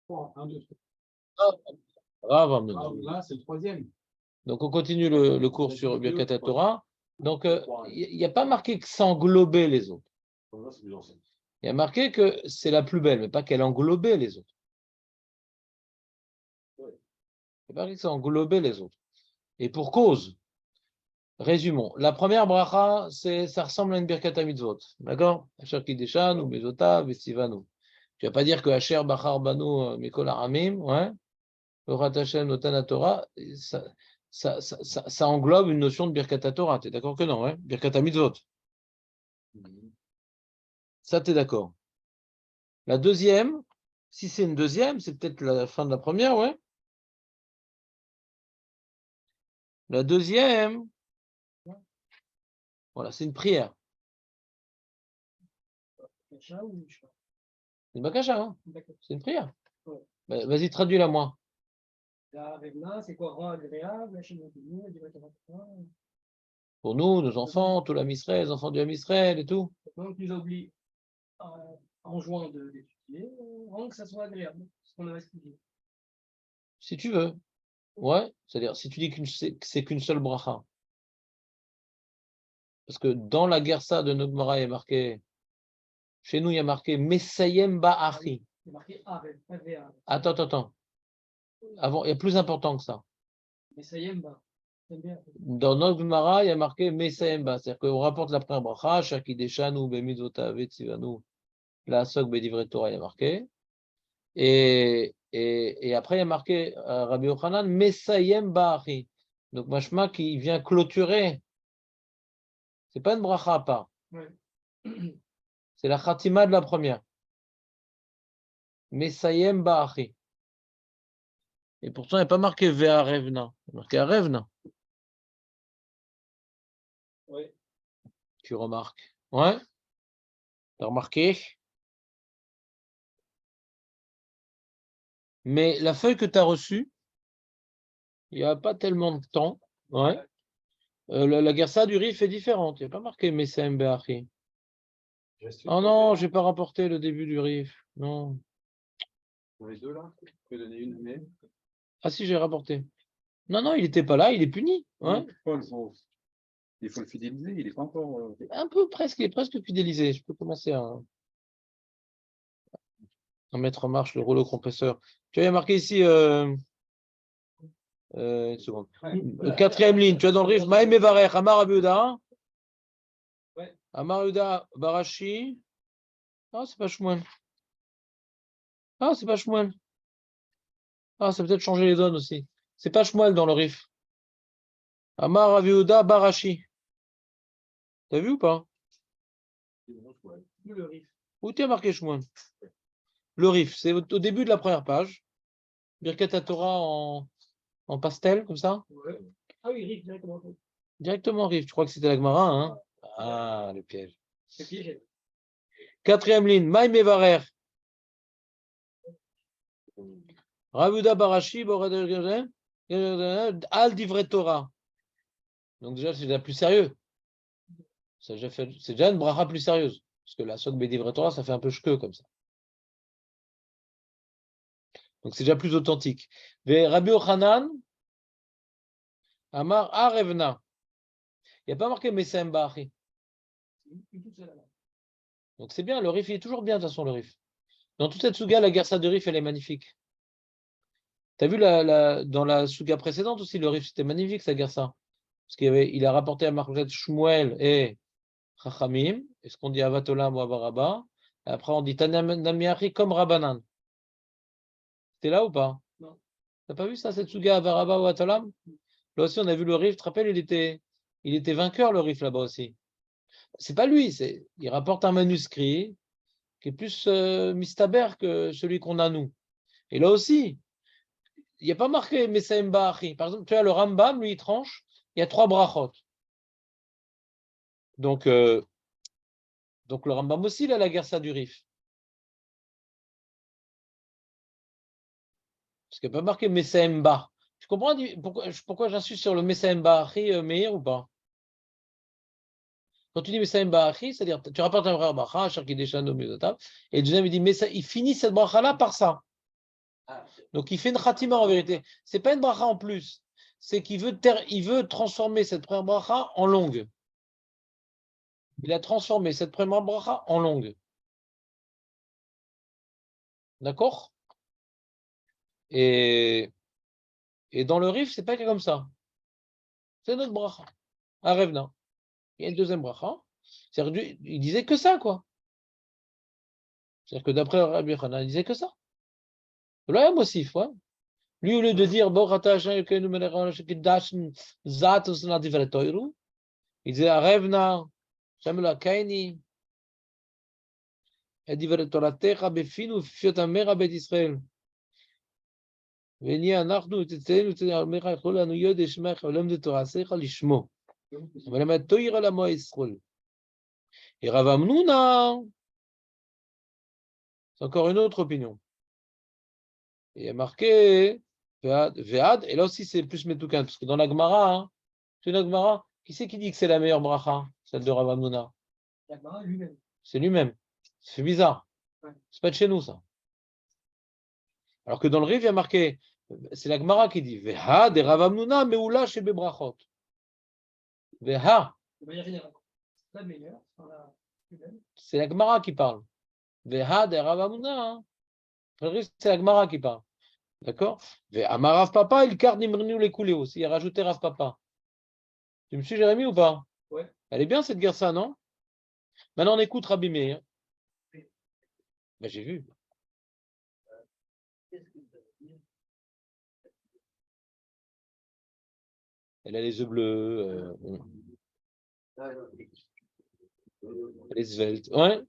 Un, deux, Bravo. là, c'est le troisième. Donc, on continue le cours sur Birkat Torah. Donc, il n'y a pas marqué que ça englobait les autres. Il y a marqué que c'est la plus belle, mais pas qu'elle englobait les autres. Il y a marqué que ça englobait les autres. Et pour cause, résumons. La première bracha, ça ressemble à une Birkat Mitzvot. D'accord? Asher Kideshan, ou Bezota, Vestivanu. Tu ne vas pas dire que Asher Bachar Banu Mikol Aramim, ouais. Orat Hashem Notan Torah, ça englobe une notion de Birkat Torah. Tu es d'accord que non, ouais? Birkat Mitzvot. Ça, tu es d'accord. La deuxième, si c'est une deuxième, c'est peut-être la fin de la première, ouais. La deuxième, voilà, c'est une prière. C'est une bakasha, hein? C'est une prière. Ouais. Bah, vas-y, traduis-la moi. C'est quoi, rend agréable, pour nous, nos enfants, tout l'Am Israël, les enfants du Am Israël et tout. Donc, nous oblige en juin d'étudier, rend que ça soit agréable, ce qu'on a expliqué. Si tu veux. Ouais, c'est-à-dire, si tu dis que c'est qu'une seule bracha. Parce que dans la Gersa de Nogmara, il y a marqué, chez nous, il y a marqué Mesayem Ba'achi. Il y a marqué Arev, pas Ve'arev. Attends. Avant, il y a plus important que ça. Mesayem Ba. Dans Nogmara, il y a marqué Mesayem Ba. C'est-à-dire qu'on rapporte la première bracha, Shakideshanu, Bemizota, Vetzivanu, la Sok Bedivre Torah, il y a marqué. Et après, il y a marqué Rabbi Yochanan, Mesayem Ba'achi. Donc, machma qui vient clôturer. C'est pas une bracha à part. Ouais. C'est la khatima de la première. Mesayem Ba'achi. Et pourtant, il n'y a pas marqué Ve'arevna. Il y a marqué Arevna. Oui. Tu remarques. Ouais. Tu as remarqué. Mais la feuille que tu as reçue, il n'y a pas tellement de temps. Ouais. La Gersa du Rif est différente. Il n'y a pas marqué Mesayem Ba'achi. Oh non, je n'ai pas rapporté le début du Rif. Non. Pour les deux là, tu peux donner une mais... Ah si, j'ai rapporté. Non, il n'était pas là, il est puni. Ouais. Il faut le fidéliser, il n'est pas encore... Un peu presque, il est presque fidélisé. Je peux commencer à mettre en marche le rouleau compresseur. Tu as marqué ici, une seconde. Quatrième ligne, tu as dans le Rif, Maïm Mevarech, Amar Abiuda. Amar Abiuda Barashi. Ah, c'est pas Shmuel. Ah, c'est peut-être changer les zones aussi. C'est pas Shmuel dans le Rif. Amar Abiuda Barashi. T'as vu ou pas? Le Rif. Où tu as marqué Shmuel? Le Rif, c'est au début de la première page. Birkat Torah en pastel, comme ça? Ouais. Ah oui, Rif, directement. Directement Rif. Tu crois que c'était la Gemara, hein? Ah, le piège. C'est piégé. Quatrième ligne, Maïm Mevarer. Ravuda Barashi, Al Divre Torah. Donc déjà, c'est déjà plus sérieux. C'est déjà une bracha plus sérieuse. Parce que la Sok Bedivre Torah, ça fait un peu chqueux comme ça. Donc c'est déjà plus authentique. Rabbi Yochanan, Amar Arevna. Il n'y a pas marqué Mesem Ba'achi. Donc c'est bien, le Rif, il est toujours bien de toute façon, le Rif. Dans toute cette Souga, la Gersa de Rif, elle est magnifique. Tu as vu dans la Souga précédente aussi, le Rif, c'était magnifique, sa Gersa. Parce qu'il a rapporté à Marchet Shmuel et Chachamim, et ce qu'on dit Avatolam ou Avaraba. Après, on dit Tanamiachi comme Rabbanan. T'es là ou pas? Non. T'as pas vu ça, cette Souga Avaraba ou Avatolam? Là aussi, on a vu le Rif, tu te rappelles, il était vainqueur, le Rif, là-bas aussi. C'est pas lui, il rapporte un manuscrit qui est plus mistaber que celui qu'on a nous. Et là aussi, il n'y a pas marqué Mesaim Ba'achi. Par exemple, tu as le Rambam, lui, il tranche, il y a 3 brachot. Donc le Rambam aussi, il a la Gersa du Rif. Parce qu'il n'y a pas marqué Mesaim Ba. Tu comprends pourquoi j'insiste sur le Mesaim Ba'achi, Meir, ou pas? Quand tu dis Mesaim Ba'achi, c'est-à-dire, tu rapportes un vrai bracha, Sharkideshano Mezotav, et le deuxième, il dit, il finit cette bracha-là par ça. Donc, il fait une khatima en vérité. Ce n'est pas une bracha en plus. C'est qu'il veut transformer cette première bracha en longue. Il a transformé cette première bracha en longue. D'accord? Et dans le Rif, c'est pas comme ça. C'est notre bracha. À Revna. Il y a une deuxième bracha. Il disait que ça, quoi. C'est-à-dire que d'après Rabbi Hanan, il disait que ça. Là, il y a un motif, ouais. Lui, au lieu de dire, il disait, à Revna, Shamela Kaini, et diveret Toratecha befinu fiot amera bet Israël. ונהיה אנחנו תצאנו עמך יכול לנו יודע שמך ולמד תורתך לשמו ולמד תויר על עמו ישראל. Et Rav Hamnouna, c'est encore une autre opinion. Et il y a marqué Ve'ad, et là aussi c'est plus Metoukan, parce que dans la Gemara, c'est la Gemara, qui c'est qui dit que c'est la meilleure bracha, celle de Rav Hamnouna? La Gemara lui-même. C'est lui-même. C'est bizarre. Ouais. C'est pas de chez nous, ça. Alors que dans le Riv, il y a marqué, c'est la Gemara qui dit Ve'ad et Rav Hamnouna me'ula shebe brachot. Ve'ha. De manière générale. La meilleure, la lui-même. C'est la Gemara qui parle. Ve'had et Rav Hamnouna. C'est la Gemara qui parle. D'accord? Amarav Papa, il garde Nimrinu les coulées aussi. Il a rajouté Rav Papa. Tu me suis, Jérémy, ou pas? Ouais. Elle est bien cette guerre, ça, non? Maintenant, on écoute Rabbi Meir. Ben, j'ai vu. Elle a les yeux bleus. Elle est svelte. Ouais.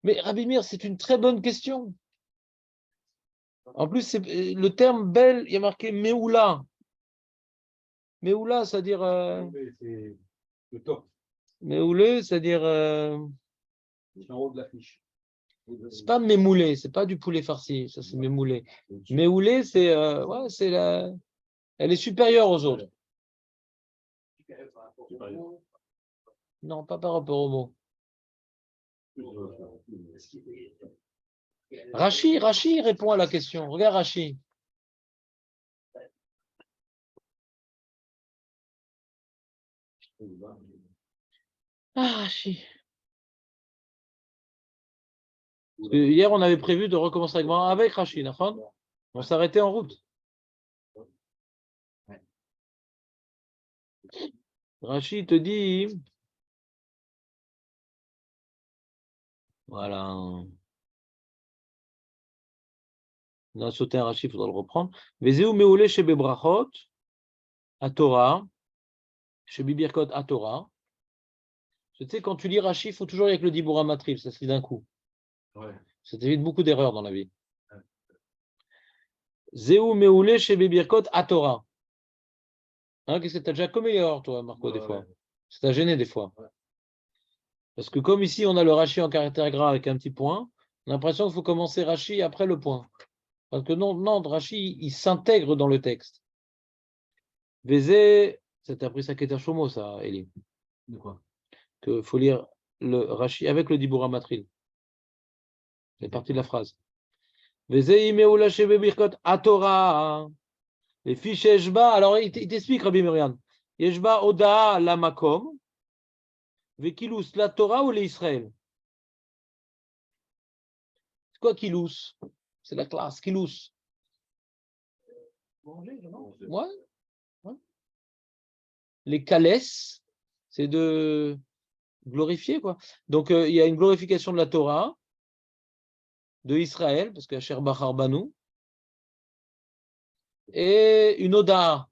Mais Rabbi Meir, c'est une très bonne question. En plus, c'est le terme bel, il y a marqué Meoula. Meoula, c'est-à-dire. C'est le top. Meoulé, c'est-à-dire. C'est en haut de l'affiche. C'est pas mémoulé, c'est pas du poulet farci, ça c'est mémoulé. Méoulé, c'est. Ouais, c'est la. Elle est supérieure aux autres. Supérieur. Non, pas par rapport au mot. Rachi répond à la question. Regarde Rachi. Ah, Rachi. Hier, on avait prévu de recommencer avec Rachi, on s'arrêtait en route. Rachi te dit. Voilà. On a sauté un Rachi, il faudra le reprendre. Vezeu meoulé chez Bebrachot, à Torah, chez Bibirkot à Torah. Tu sais, quand tu lis Rachi, il faut toujours y avec le Dibura Matril, ça se lit d'un coup. Ouais. Ça t'évite beaucoup d'erreurs dans la vie. Zéou meoulé chez Bibirkot à Torah. Hein, qu'est-ce que tu as déjà commis l'erreur, toi, Marco, des fois? Ça t'a gêné des fois. Ouais. Parce que comme ici, on a le Rachi en caractère gras avec un petit point, on a l'impression qu'il faut commencer Rachi après le point. Parce que non, Rachi, il s'intègre dans le texte. Vézé, ça t'a appris ça Keter Shomo, ça, Eli. De quoi? Qu'il faut lire le Rachi avec le Dibura Matril. C'est partie de la phrase. Vézé imeoula shebe birkot atora. Les fiches Eshba, alors il t'explique, Rabbi Miriam. Eshba oda la makom. Vekilus la Torah ou l'Israël? C'est quoi kilus? C'est la classe, kilus. Manger, non? Ouais. Les kalès, c'est de glorifier, quoi. Donc, il y a une glorification de la Torah, de Israël, parce qu'il y a Sherbach Arbanu, et une Oda.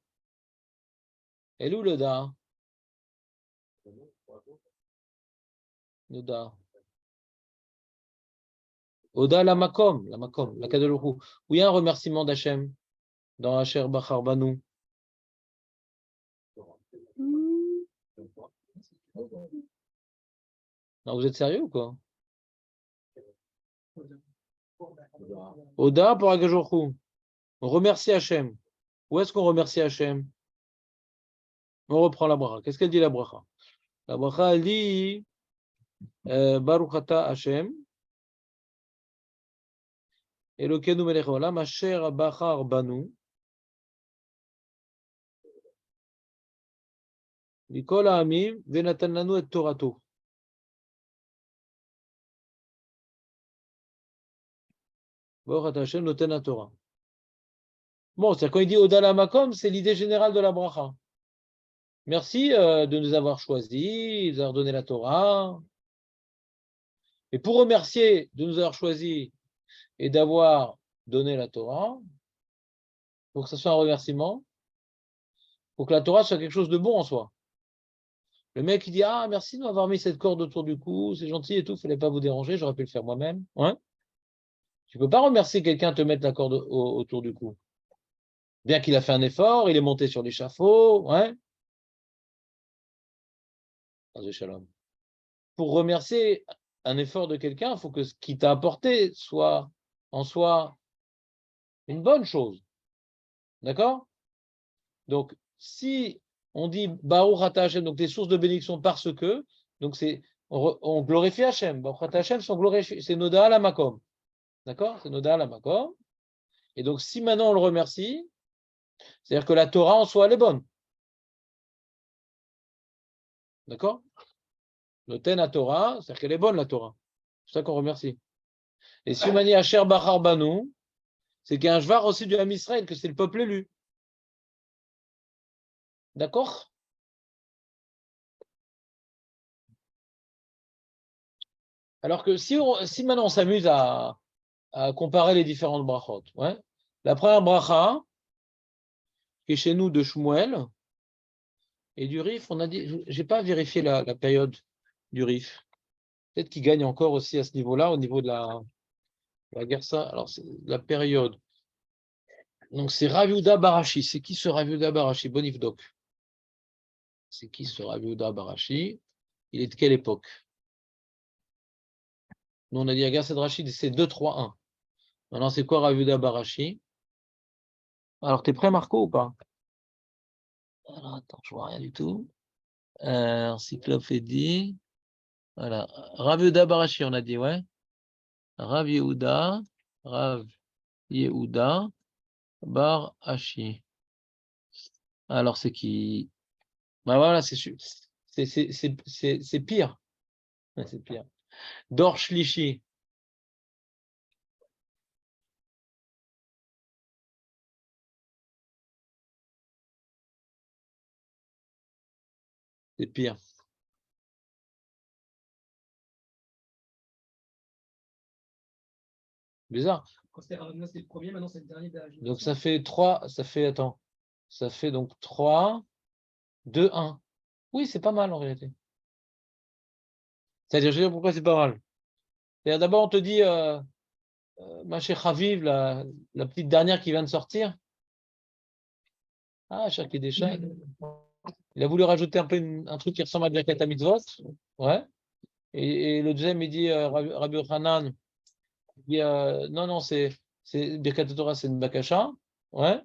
Elle est où l'Oda? Oda. Oda la Makom, la Kadeloukou. Où il y a un remerciement d'Hachem dans Asher Bachar Banu. Non, vous êtes sérieux ou quoi? Oda pour Agajorkou. On remercie Hachem. Où est-ce qu'on remercie Hachem? On reprend la bracha. Qu'est-ce qu'elle dit la bracha? La bracha, elle dit Baruch ata Hachem. Elokeinu melech haolam, asher bachar banu, mikol ha'amim, venatan lanu et torato. Baruch ata Hashem noten haTorah. Bon, c'est-à-dire quand il dit Odala Makom, c'est l'idée générale de la bracha. Merci de nous avoir choisis, de nous avoir donné la Torah. Et pour remercier de nous avoir choisis et d'avoir donné la Torah, pour que ce soit un remerciement, pour que la Torah soit quelque chose de bon en soi. Le mec qui dit ah merci de m'avoir mis cette corde autour du cou, c'est gentil et tout, il ne fallait pas vous déranger, j'aurais pu le faire moi-même. Ouais. Tu ne peux pas remercier quelqu'un de te mettre la corde autour du cou. Bien qu'il a fait un effort, il est monté sur l'échafaud, ouais. Pour remercier un effort de quelqu'un, il faut que ce qui t'a apporté soit en soi une bonne chose. D'accord? Donc, si on dit Baruch Ata Hashem, donc des sources de bénédiction parce que, donc on glorifie Hashem. Baruch Ata Hashem, c'est Noda la Makom. D'accord? C'est Noda la Makom. Et donc, si maintenant on le remercie, c'est-à-dire que la Torah en soi, elle est bonne. D'accord? Noten à Torah, c'est-à-dire qu'elle est bonne la Torah. C'est ça qu'on remercie. Et si on dit Asher Bachar Banu, c'est qu'il y a un jvar aussi du Ham Israël, que c'est le peuple élu. D'accord? Alors que si maintenant on s'amuse à comparer les différentes brachot, ouais. La première bracha, qui est chez nous de Shmuel, et du Rif, on a dit, j'ai pas vérifié la période du Rif. Peut-être qu'il gagne encore aussi à ce niveau-là, au niveau de la Gersa. Alors, c'est la période. Donc, c'est Rav Yehuda Barashi. C'est qui ce Rav Yehuda Barashi? Bonifdok. C'est qui ce Rav Yehuda Barashi? Il est de quelle époque? Nous, on a dit à Gersa de Rachid, c'est 2-3-1. Maintenant, c'est quoi Rav Yehuda Barashi? Alors, t'es prêt, Marco, ou pas? Alors, attends, je vois rien du tout. Encyclopédie. Voilà. Rav Yehuda Barashi, on a dit, ouais. Rav Yehuda Barashi. Alors, c'est qui? Ben voilà, c'est pire. C'est pire. Dor Shlishi. C'est pire. Bizarre. Quand c'était le premier, maintenant c'est le dernier de la génération. Donc ça fait 3, attends. Ça fait donc 3, 2, 1. Oui, c'est pas mal en réalité. C'est-à-dire, je vais dire pourquoi c'est pas mal. C'est-à-dire, d'abord, on te dit, Maché Chaviv, la petite dernière qui vient de sortir. Ah, Cher Kedesha. Il a voulu rajouter un peu un truc qui ressemble à Birkat HaMitzvot. Ouais. Et le deuxième, il dit, Rabbi Hanan, il dit, non, c'est Birkat Torah, c'est une Bakasha. Ouais.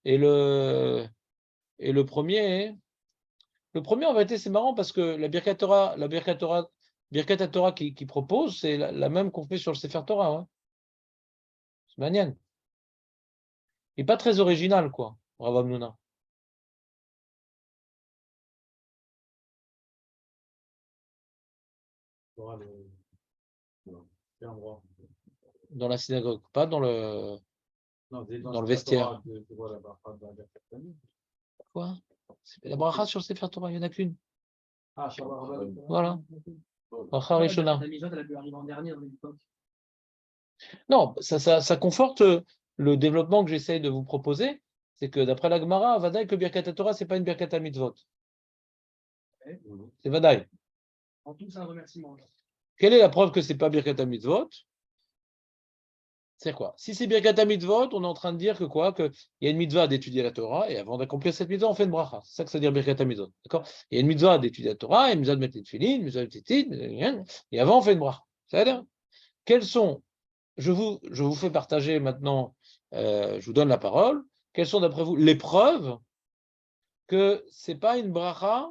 Et le premier, en vérité, c'est marrant parce que la Birkat Torah qui propose, c'est la même qu'on fait sur le Sefer Torah. Ouais. C'est magnifique. Il n'est pas très original, quoi, Rav Hamnouna. Dans la synagogue, pas dans le vestiaire. Quoi? La bracha sur le Sefer Torah, il n'y en a qu'une. Voilà. Bracha Rishona. Non, ça conforte le développement que j'essaie de vous proposer. C'est que d'après la Gemara, Vadaï, que Birkat Torah, ce n'est pas une Birkat Mitzvot. C'est Vadaï. En tout, c'est un remerciement. Quelle est la preuve que ce n'est pas Birkat Mitzvot? C'est quoi? Si c'est Birkat Mitzvot, on est en train de dire que quoi? Qu'il y a une mitzvah d'étudier la Torah, et avant d'accomplir cette mitzvah, on fait une bracha. C'est ça que ça veut dire Birkat Mitzvot. D'accord? Il y a une mitzvah d'étudier la Torah, une mitzvah de mettre les tefillin, une mitzvah de tzitzit, et avant, on fait une bracha. Ça veut dire? Quels sont, je vous fais partager maintenant, je vous donne la parole, quelles sont d'après vous les preuves que ce n'est pas une bracha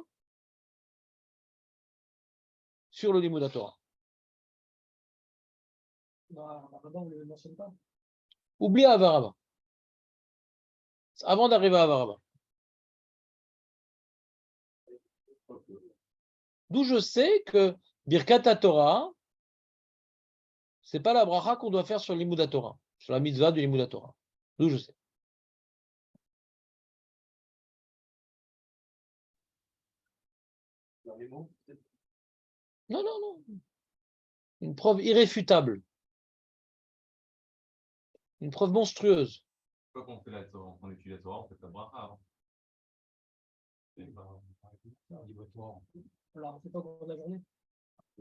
sur le limud Torah? Là-bas, on ne le mentionne pas. Oublie Avaraba. Avant d'arriver à Avaraba. D'où je sais que Birkat Torah, ce n'est pas la bracha qu'on doit faire sur l'Imoud Torah, sur la mitzvah de l'Imoud Torah. D'où je sais. Non, non, non. Une preuve irréfutable. Une preuve monstrueuse. Pourquoi quand on fait la Torah, on étudie la Torah, on fait la bracha avant. Alors, on ne fait pas pendant la journée.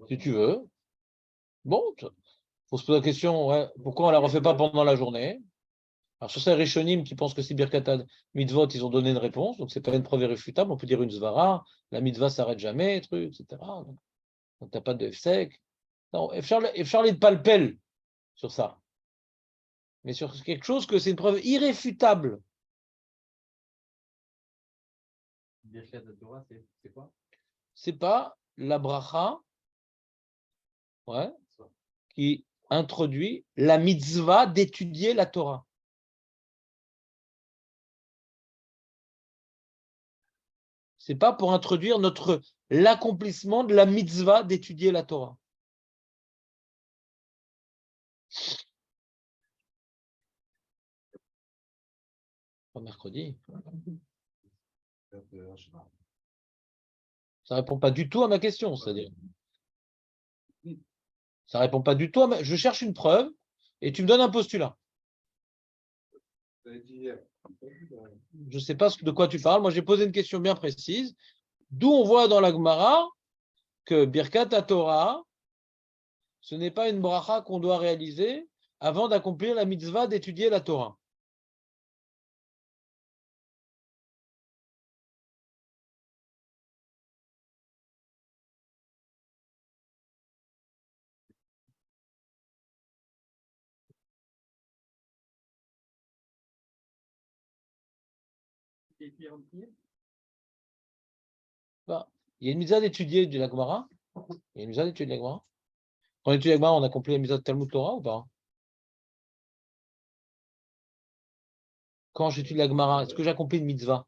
Si tu veux. Bon, il faut se poser la question, ouais, pourquoi on ne la refait pas pendant la journée? Alors, sur ces Rishonim qui pensent que c'est Birkat Mitzvot, ils ont donné une réponse, donc ce n'est pas une preuve irréfutable, on peut dire une Zvara, la Mitzvah ne s'arrête jamais, truc, etc. Donc, tu n'as pas de F-sec. Non, Charlie de palpel sur ça. Mais sur quelque chose que c'est une preuve irréfutable. Birkat Torah, c'est quoi? C'est pas la bracha, ouais, qui introduit la mitzvah d'étudier la Torah. C'est pas pour introduire l'accomplissement de la mitzvah d'étudier la Torah. Pas mercredi. Ça répond pas du tout à ma question, c'est-à-dire. Ça répond pas du tout à Je cherche une preuve et tu me donnes un postulat. Je ne sais pas de quoi tu parles. Moi, j'ai posé une question bien précise. D'où on voit dans la Gemara que Birkat Torah, ce n'est pas une bracha qu'on doit réaliser avant d'accomplir la mitzvah d'étudier la Torah. Et puis, on prie. Bah, il y a une mitzvah d'étudier de la Gemara. Il y a une mitzvah d'étudier de la Gemara. Quand on étudie la Gemara, on accomplit la mitzvah de Talmud Torah ou pas? Quand j'étudie la Gemara, est-ce que j'accomplis une mitzvah?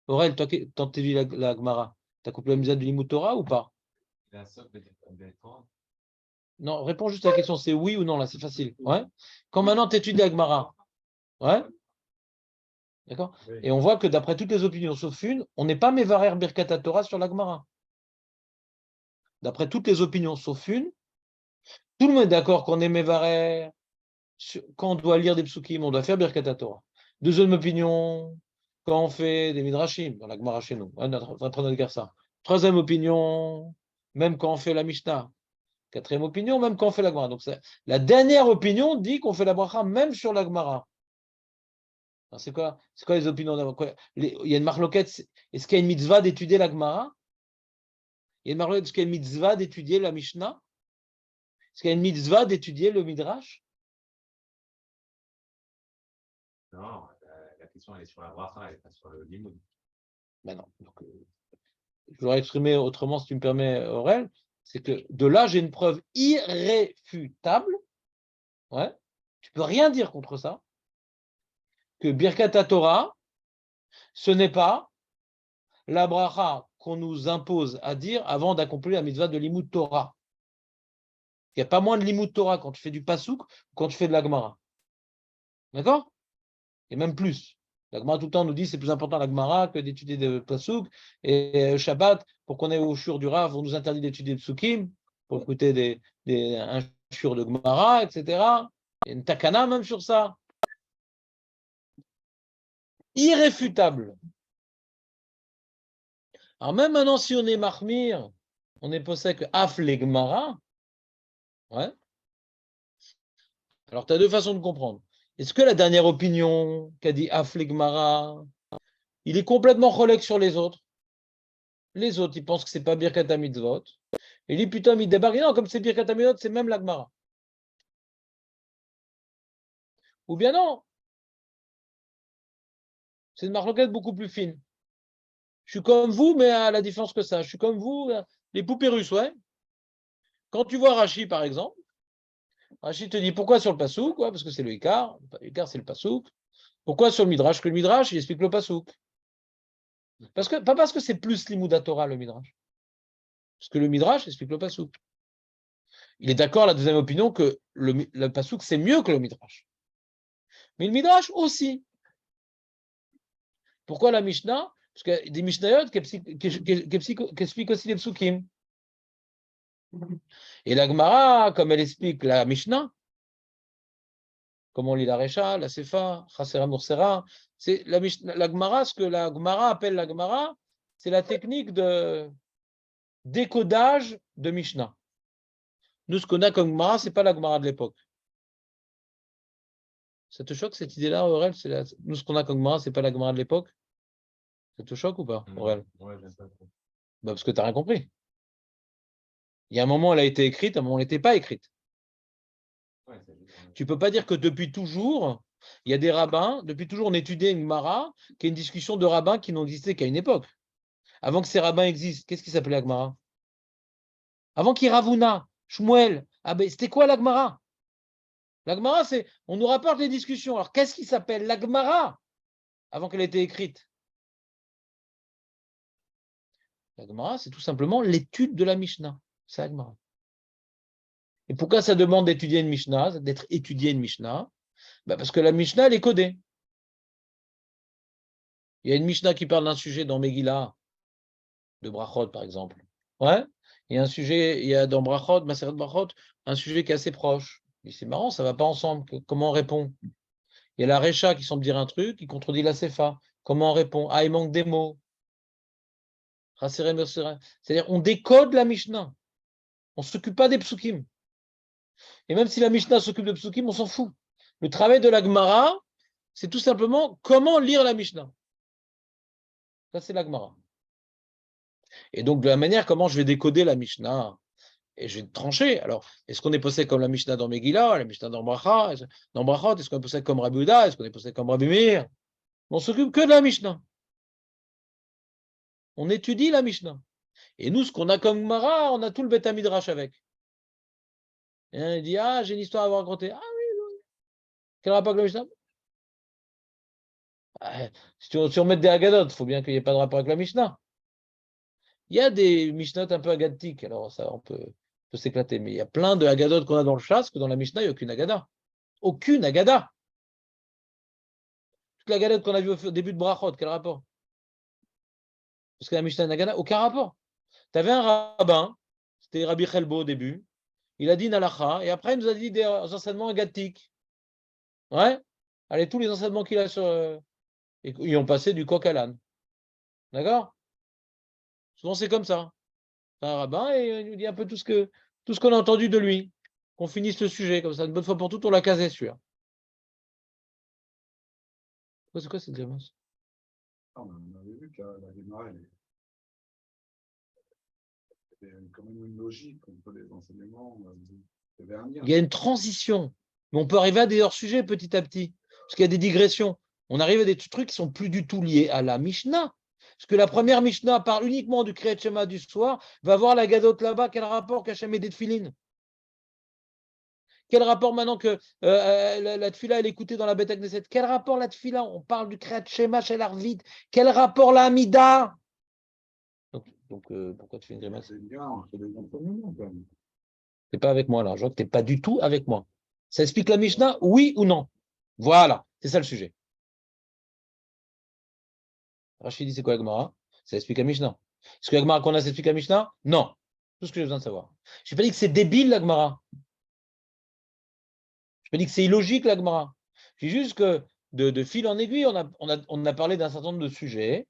Aurel, toi, quand tu étudies la Gemara, tu accomplis la mitzvah de l'Imut Torah ou pas? Non, réponds juste à la question, c'est oui ou non, là, c'est facile. Ouais. Quand maintenant tu étudies la Gemara, ouais. D'accord? Et on voit que d'après toutes les opinions, sauf une, on n'est pas Mevarer Birkat Torah sur la Gemara. D'après toutes les opinions, sauf une, tout le monde est d'accord qu'on est Mevarer. Quand on doit lire des psukim, on doit faire Birkat Torah. Deuxième opinion, quand on fait des midrashim, dans la Gemara chez nous, on est en train de dire ça. Troisième opinion, même quand on fait la Mishnah. Quatrième opinion, même quand on fait la Gemara. Donc la dernière opinion dit qu'on fait la bracha même sur la Gemara. C'est quoi les opinions d'avant? Il y a une marloquette. Est-ce qu'il y a une mitzvah d'étudier la Gemara? Il y a une marloquette. Est-ce qu'il y a une mitzvah d'étudier la Mishnah? Est-ce qu'il y a une mitzvah d'étudier le Midrash? Non, la question elle est sur la bracha, elle n'est pas sur le limoud. Ben non. Donc, je l'aurais exprimé autrement, si tu me permets, Aurel. C'est que de là, j'ai une preuve irréfutable. Ouais. Tu peux rien dire contre ça. Que Birkat Torah, ce n'est pas la bracha qu'on nous impose à dire avant d'accomplir la mitzvah de l'Imoud Torah. Il n'y a pas moins de l'Imoud Torah quand tu fais du Passouk ou quand tu fais de la Gemara. D'accord? Et même plus. La Gemara tout le temps nous dit que c'est plus important la Gemara que d'étudier des Passouk. Et Shabbat, pour qu'on ait au shur du Rav, on nous interdit d'étudier des Psukim, pour écouter un shur de Gemara, etc. Il y a une takana même sur ça. Irréfutable. Alors même maintenant, si on est Mahmir, on est possède que Af les Gemara, ouais. Alors tu as deux façons de comprendre. Est-ce que la dernière opinion qu'a dit Af les Gemara, il est complètement relègue sur les autres? Les autres, ils pensent que c'est pas Birkat Mitzvot. Et il dit putain, il débarque. Non, comme c'est Birkat Mitzvot, c'est même la Gemara. Ou bien non. C'est une marloquette beaucoup plus fine. Je suis comme vous, mais à la différence que ça. Je suis comme vous, les poupées russes, ouais. Quand tu vois Rachi, par exemple, Rachid te dit pourquoi sur le pasouk? Ouais, parce que c'est le Ikar. L'Ikar, c'est le pasouk. Pourquoi sur le Midrash? Que le Midrash, il explique le pasouk. Pas parce que c'est plus l'Imouda Torah, le Midrash. Parce que le Midrash explique le pasouk. Il est d'accord, la deuxième opinion, que le pasouk, c'est mieux que le Midrash. Mais le Midrash aussi. Pourquoi la Mishnah? Parce qu'il y a des Mishnayot qui expliquent aussi les psukim. Et la Gemara, comme elle explique la Mishnah, comme on lit la Recha, la Sefa, Chasera Mursera, c'est la Gemara, ce que la Gemara appelle la Gemara, c'est la technique de décodage de Mishnah. Nous, ce qu'on a comme Gemara, ce n'est pas la Gemara de l'époque. Ça te choque cette idée-là, Aurel? Nous, ce qu'on a comme Gemara, ce n'est pas la Gemara de l'époque? Ça te choque ou pas, Aurel? Ouais, j'aime pas trop. Bah, parce que tu n'as rien compris. Il y a un moment, elle a été écrite, à un moment, elle n'était pas écrite. Ouais, c'est juste, Tu ne peux pas dire que depuis toujours, il y a des rabbins, depuis toujours, on étudiait une Gemara, qui est une discussion de rabbins qui n'ont existé qu'à une époque. Avant que ces rabbins existent, qu'est-ce qui s'appelait la Gemara? Avant qu'il y ait Ravuna, Shmuel, c'était quoi la Gemara? La Gemara, c'est, on nous rapporte les discussions. Alors, qu'est-ce qui s'appelle la Gemara avant qu'elle ait été écrite? La Gemara, c'est tout simplement l'étude de la Mishnah. C'est la Gemara. Et pourquoi ça demande d'étudier une Mishnah, d'être étudié une Mishnah? Parce que la Mishnah, elle est codée. Il y a une Mishnah qui parle d'un sujet dans Megillah, de Brachot, par exemple. Ouais. Il y a un sujet, il y a dans Brachot, Maseret Brachot, un sujet qui est assez proche. Et c'est marrant, ça ne va pas ensemble. Comment on répond? Il y a la Recha qui semble dire un truc, qui contredit la Sefa. Comment on répond? Ah, il manque des mots. C'est-à-dire, on décode la Mishnah. On ne s'occupe pas des psukim. Et même si la Mishnah s'occupe de psukim, on s'en fout. Le travail de la Gemara, c'est tout simplement comment lire la Mishnah. Ça, c'est la Gemara. Et donc, de la manière comment je vais décoder la Mishnah, et je vais trancher. Alors, est-ce qu'on est possédé comme la Mishnah dans Megillah, la Mishnah dans Brachot, est-ce qu'on est possédé comme Rabbi Uda, est-ce qu'on est possédé comme Rabbi Meir? On s'occupe que de la Mishnah. On étudie la Mishnah. Et nous, ce qu'on a comme Gemara, on a tout le Beth Midrash avec. Et il dit, ah, j'ai une histoire à vous raconter. Ah oui, quel rapport avec la Mishnah? Si on met des Haggadot, il faut bien qu'il n'y ait pas de rapport avec la Mishnah. Il y a des Mishnot un peu agadtiques, alors ça, on peut s'éclater. Mais il y a plein de Haggadot qu'on a dans le chasse, que dans la Mishnah, il n'y a aucune Haggadah. Aucune Haggadah. Toute la Haggadah qu'on a vue au début de Brachot, quel rapport? Parce que la Mishnah Haggadah, aucun rapport. Tu avais un rabbin, c'était Rabbi Chelbo au début, il a dit Nalacha, et après il nous a dit des enseignements agadtiques. Ouais. Allez, tous les enseignements qu'il a ils ont passé du coq à l'âne. D'accord? Souvent c'est comme ça. C'est un rabbin et il nous dit un peu tout ce qu'on a entendu de lui. Qu'on finisse le sujet comme ça, une bonne fois pour toutes, on l'a casé celui-là. C'est quoi cette grimace? On avait vu que la Gemara, il y avait quand même une logique entre les enseignements. Il y avait un lien. Il y a une transition. Mais on peut arriver à des hors-sujets petit à petit. Parce qu'il y a des digressions. On arrive à des trucs qui sont plus du tout liés à la Mishnah. Parce que la première Mishnah parle uniquement du Kriyat Shema du soir, va voir la Gadot là-bas, quel rapport qu'Hachem et des tefilines? Quel rapport maintenant que la tefila elle est écoutée dans la Beth Knesset? Quel rapport la tefila? On parle du Kriyat Shema chez l'Arvid. Quel rapport la Amida? Donc pourquoi tu fais une grimace? C'est le lien entre les enseignements, quand même. Tu n'es pas avec moi là. Je vois que tu n'es pas du tout avec moi. Ça explique la Mishnah, oui ou non? Voilà, c'est ça le sujet. Rachid dit c'est quoi la Gemara? Ça explique la Mishnah. Est-ce que la Gemara qu'on a, ça explique la Mishnah? Non. Tout ce que j'ai besoin de savoir. Je n'ai pas dit que c'est débile la Gemara. Je n'ai pas dit que c'est illogique la Gemara. J'ai juste que de fil en aiguille, on a parlé d'un certain nombre de sujets.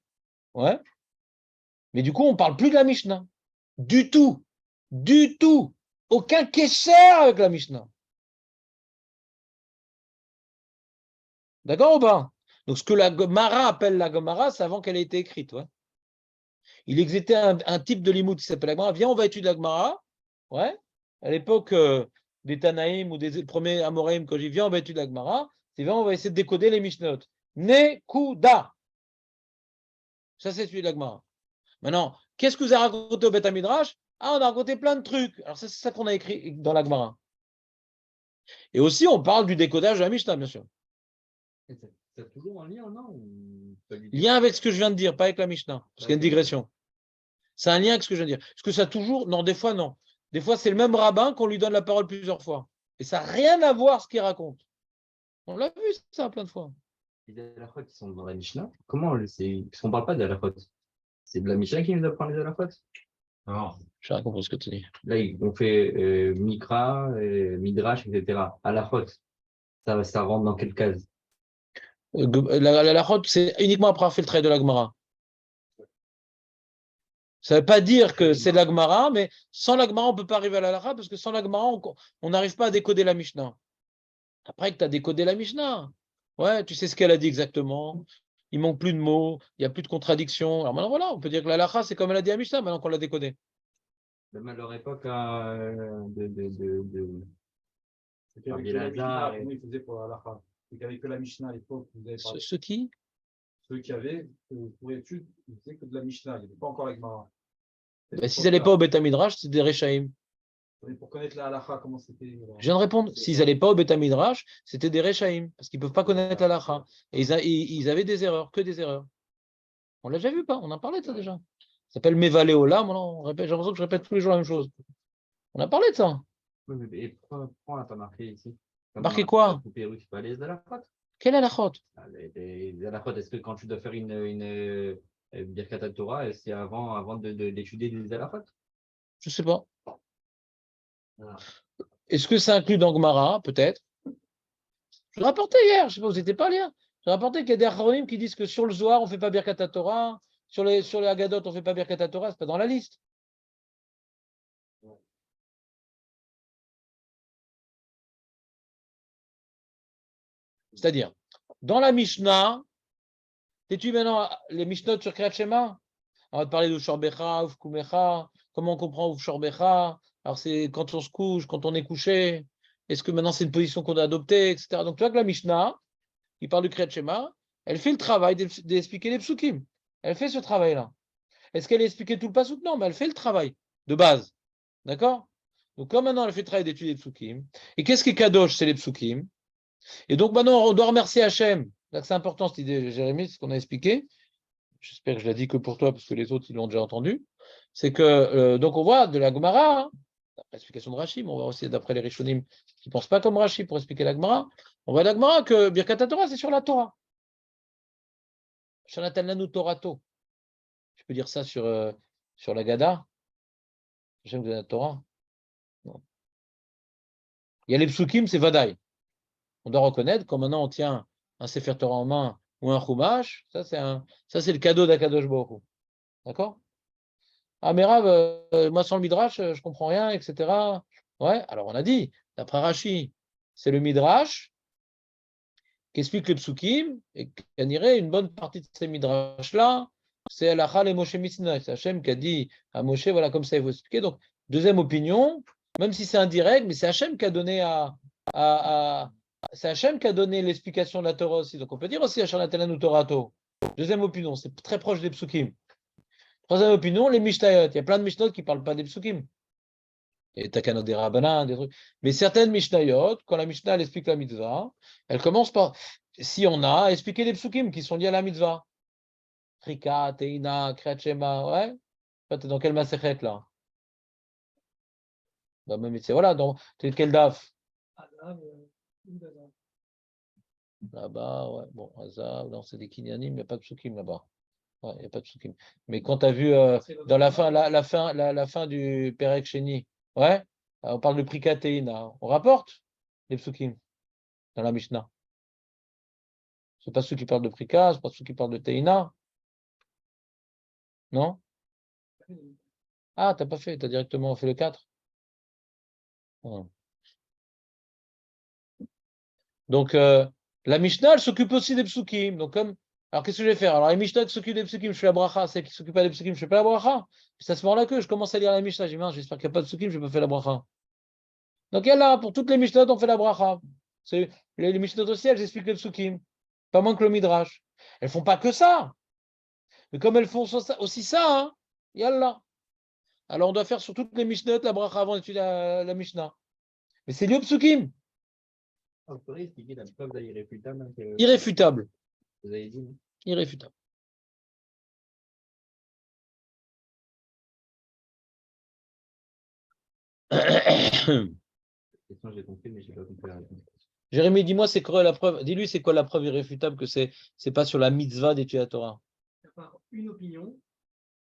Ouais. Mais du coup, on ne parle plus de la Mishnah. Du tout. Du tout. Aucun kesher avec la Mishnah. D'accord ou pas? Donc, ce que la Gemara appelle la Gemara, c'est avant qu'elle ait été écrite. Ouais. Il existait un type de limoud qui s'appelle la Gemara. Viens, on va étudier la Gemara. Ouais. À l'époque des Tanaïm ou des premiers Amoraïm, quand j'y viens, on va étudier la Gemara. C'est viens, on va essayer de décoder les Mishnot. Nekuda. Ça, c'est celui de la Gemara. Maintenant, qu'est-ce que vous avez raconté au Beth Midrash? Ah, on a raconté plein de trucs. Alors, c'est ça qu'on a écrit dans la Gemara. Et aussi, on parle du décodage de la Mishnah, bien sûr. C'est toujours en lien, non? Ou pas du tout? Lien avec ce que je viens de dire, pas avec la Mishnah, parce qu'il y a une digression. C'est un lien avec ce que je viens de dire. Est-ce que ça a toujours? Non, des fois, non. Des fois, c'est le même rabbin qu'on lui donne la parole plusieurs fois. Et ça n'a rien à voir ce qu'il raconte. On l'a vu, ça, plein de fois. Les halachot qui sont dans la Mishnah, comment c'est. Parce qu'on ne parle pas d'halachot. C'est de la Mishnah qui nous apprend les halachot. Non. Je rien compris ce que tu dis. Là, on fait Mikra, Midrash, etc. Halachot, ça rentre dans quelle case? La halachot, c'est uniquement après avoir fait le travail de la Gemara. Ça ne veut pas dire que c'est de la Gemara, mais sans la Gemara, on ne peut pas arriver à la halakha, parce que sans la Gemara, on n'arrive pas à décoder la Mishnah. Après que tu as décodé la Mishnah, ouais, tu sais ce qu'elle a dit exactement. Il manque plus de mots, il n'y a plus de contradictions. Alors maintenant, voilà, on peut dire que la halakha, c'est comme elle a dit à Mishnah, maintenant qu'on l'a décodé. Même à leur époque, C'est qu'avec Rabbi la Lazare Mishnah, et- comment ils faisaient pour la halakha? C'est qu'avec la Mishnah à l'époque, vous avez parlé. Ceux qui Ceux qui avaient, pour études, ils faisaient que de la Mishnah, il n'y avait pas encore la Gemara. s'ils n'allaient pas au Beth Midrash, c'était des Rechaim. Et pour connaître la halakha, comment c'était? Je viens de répondre. S'ils n'allaient pas au Beth Midrash, c'était des Rechaim, parce qu'ils ne peuvent pas connaître la halakha. Et ils avaient des erreurs, que des erreurs. On l'a déjà vu, pas? On en parlait de ça déjà. Ça s'appelle Mevale Olam. On répète, j'ai l'impression que je répète tous les jours la même chose. On a parlé de ça. Oui, et pourquoi on n'a pas marqué ici? Comme Marqué on a quoi? coupé russe, pas les halachot. Quelle halachot? Les halachot, est-ce que quand tu dois faire une Birkat Torah, c'est avant d'étudier des halachot? Je ne sais pas. Voilà. Est-ce que ça inclut dans Gemara? Peut-être. Je l'ai rapporté hier, je ne sais pas, vous n'étiez pas là. J'ai rapporté qu'il y a des achronim qui disent que sur le Zohar, on ne fait pas Birkat Torah, sur les Haggadot, on ne fait pas Birkat Torah, ce n'est pas dans la liste. C'est-à-dire, dans la Mishnah, sais-tu maintenant les Mishnot sur Kriyat Shema? On va te parler de Shorbecha, Ufkumecha, comment on comprend Ufshorbecha. Alors, c'est quand on se couche, quand on est couché. Est-ce que maintenant c'est une position qu'on a adoptée, etc. Donc, tu vois que la Mishnah, qui parle du Kriyat Shema, elle fait le travail d'expliquer les psukim. Elle fait ce travail-là. Est-ce qu'elle a expliqué tout le pasouk? Non, mais elle fait le travail de base. D'accord? Donc, comme maintenant elle fait le travail d'étudier les psukim, et qu'est-ce qui est kadosh? C'est les psukim. Et donc, maintenant, on doit remercier Hachem. C'est important cette idée, Jérémy, ce qu'on a expliqué. J'espère que je l'ai dit que pour toi, parce que les autres, ils l'ont déjà entendu. C'est que, donc, on voit de la Gemara, hein, d'après l'explication de Rashi, mais on voit aussi d'après les Rishonim qui ne pensent pas comme Rashi pour expliquer la Gemara. On voit de la Gemara que Birkat Torah, c'est sur la Torah. Shanatal Nanu Torato. Je peux dire ça sur la Gada. J'aime de la Torah. Non. Il y a les psukim, c'est Vadaï. On doit reconnaître, quand maintenant on tient un Sefer Torah en main ou un Chumash, ça c'est le cadeau d'Akadosh Baruch Hu. D'accord? Ah, mais Rav, moi sans le Midrash, je comprends rien, etc. Ouais, alors on a dit, d'après Rashi, c'est le Midrash qui explique les psukim, et une bonne partie de ces Midrash-là, c'est Alachal et Moshe Misna. C'est Hachem qui a dit à Moshe, voilà, comme ça il faut expliquer. Donc, deuxième opinion, même si c'est indirect, mais c'est Hachem qui a donné c'est Hachem qui a donné l'explication de la Torah aussi. Donc, on peut dire aussi Hachem Natelanu Torato. Deuxième opinion, c'est très proche des psukim. Troisième opinion, les Mishnayot. Il y a plein de Mishnayot qui ne parlent pas des psukim. Il y a Takanot des Rabbanan, des trucs. Mais certaines Mishnayot, quand la Mishnah elle explique la mitzvah, elle commence par, si on a, expliquer les psukim qui sont liés à la mitzvah. Trika, Teina, Kriyat Shema, ouais. Toi, t'es dans quel masechet là? Bah, même, voilà, t'es quel daf? Adam, Udadan. Là-bas, ouais. Bon, Azav, non, c'est des kinyanim, il n'y a pas de psukim là-bas. Ouais, il n'y a pas de psukim. Mais quand tu as vu dans la fin du Perek Sheni, ouais, on parle de Prika Teina, on rapporte les psukim dans la Mishnah. C'est pas ceux qui parlent de Prika, c'est pas ceux qui parlent de Teina. Non? Ah, t'as pas fait, tu as directement fait le 4. Ouais. Donc, la Mishnah, elle s'occupe aussi des psukim. Donc, alors, qu'est-ce que je vais faire? Alors, les Mishnah qui s'occupent des psukim, je fais la bracha. Celle qui s'occupe pas des psukim, je fais pas la bracha. C'est à ce moment-là que je commence à lire la Mishnah. Je dis, mince, j'espère qu'il n'y a pas de psukim, je vais pas faire la bracha. Donc, elle là, pour toutes les Mishnah, on fait la bracha. Les Mishnah aussi, elles expliquent les psukim. Pas moins que le Midrash. Elles font pas que ça. Mais comme elles font aussi ça, hein, yallah. Alors, on doit faire sur toutes les Mishnah la bracha avant d'étudier la Mishnah. Mais c'est lié au psukim. Vous pourriez expliquer la preuve d'irréfutable hein, que Irréfutable. vous avez dit, non? Irréfutable. Question, j'ai compris, mais je n'ai pas compris la réponse. Jérémie, dis-moi, c'est quoi la preuve? Dis-lui, c'est quoi la preuve irréfutable que c'est pas sur la mitzvah d'étudier la Torah? À part une opinion,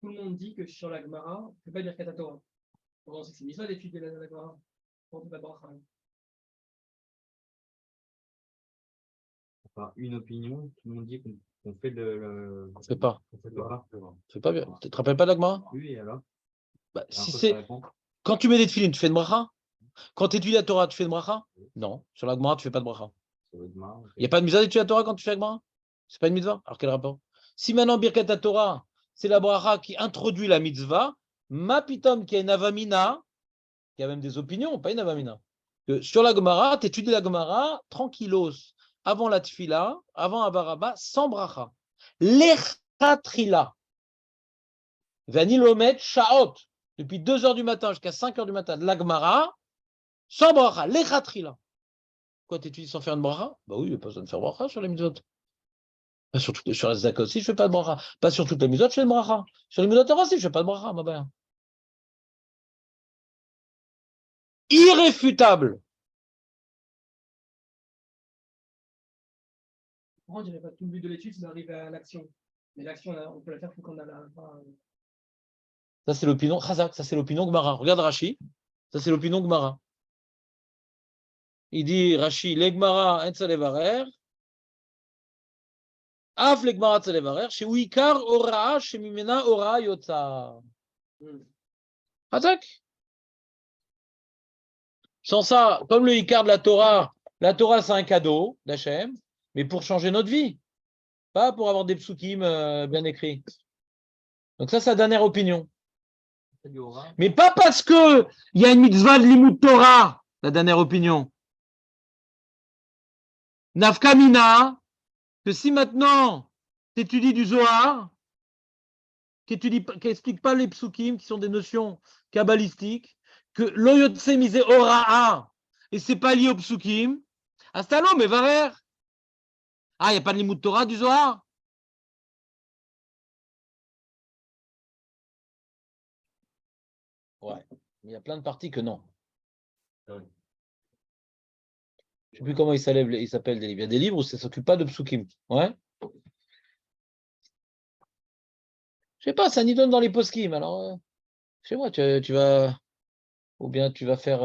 tout le monde dit que sur la Gemara, on ne peut pas dire Birkat Torah. Bon, c'est mitzvah d'étudier la Gemara. On ne peut pas bracha. Enfin, une opinion, tout le monde dit qu'on fait On fait pas. qu'on fait pas. C'est pas bien. Tu te rappelles pas de la Gemara? Oui, et alors? Bah, C'est un si peu c'est sa réponse. quand tu mets des tefilines, tu fais de bracha? Quand tu étudies la Torah, tu fais de bracha? Non. Sur la Gemara, tu fais pas de bracha. Sur le Gemara, ok. Il n'y a pas de mitzvah d'étudier la Torah quand tu fais la Gemara? C'est pas une mitzvah? Alors quel rapport? Si maintenant Birkat Torah, c'est la bracha qui introduit la mitzvah, ma pitom qui a une avamina, il y a même des opinions, pas une avamina, que sur la Gemara, tu étudies la Gemara tranquillos, avant la tfila, avant Abaraba, sans bracha. L'echatrila. Vanilomet shaot, depuis 2 heures du matin jusqu'à 5 heures du matin de la Gemara, sans bracha, l'echatrila. Quoi, tu étudies sans faire une bracha? Bah oui, il n'y a pas besoin de faire bracha sur les mitzvot. Pas sur, sur la Zaka aussi, je ne fais pas de bracha. Pas sur toutes les mitzvot, je fais de bracha. Sur les mitzvot Torah aussi, je ne fais pas de bracha, ma belle. Irréfutable. Pourquoi on dirait pas tout le but de l'étude, c'est d'arriver à l'action. Mais l'action, on peut la faire quand on a la. Ça, c'est l'opinion Chazak, ça, c'est l'opinion Gemara. Regarde Rashi, ça, c'est l'opinion Gemara. Il dit, Rashi, l'Egmara, Entzalevarer, Af l'Egmara Entzalevarer, chez Uikar Ora, chez Mimena Ora Yotza. Chazak. Sans ça, comme le Icar de la Torah c'est un cadeau d'Hachem, mais pour changer notre vie, pas pour avoir des psukim bien écrits. Donc ça, c'est la dernière opinion. C'est du Hora. Mais pas parce qu'il y a une mitzvah de limud Torah, la dernière opinion. Nafkamina, que si maintenant tu étudies du Zohar, qui n'explique pas les psukim, qui sont des notions kabbalistiques, que l'oyotse mise ora'a, et c'est pas lié au psukim, Astalo, mais varer. Ah, il n'y a pas de limud Torah du Zohar? Ouais, il y a plein de parties que non. Je ne sais plus comment il s'appelle des livres. Il y a des livres où ça ne s'occupe pas de psukim. Ouais. Je sais pas, ça n'y donne dans les poskim. Alors, chez moi, tu vas. Ou bien tu vas faire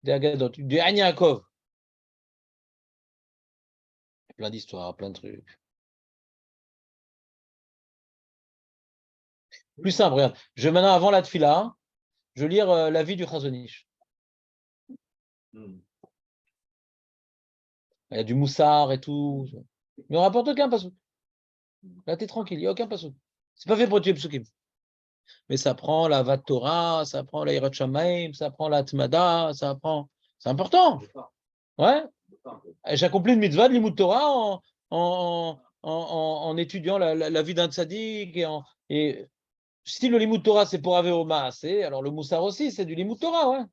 des Agadot, du Ani Yaakov. Plein d'histoires, plein de trucs. Plus simple, regarde. Je vais maintenant, avant la tfila, je vais lire la vie du Chazonish. Il y a du Moussard et tout. Mais on rapporte aucun pasouk. Là, t'es tranquille, il n'y a aucun pasouk. C'est pas fait pour tuer psukim. Mais ça prend la Vat Torah, ça prend la Yirat Shamaim, ça prend la Tmada, ça prend. C'est important. Ouais. J'accomplis une mitzvah de l'Imout Torah en étudiant la vie d'un tzaddik. Et si le Limut Torah, c'est pour Avero Maaseh, alors le Moussar aussi, c'est du Limut Torah. Ouais.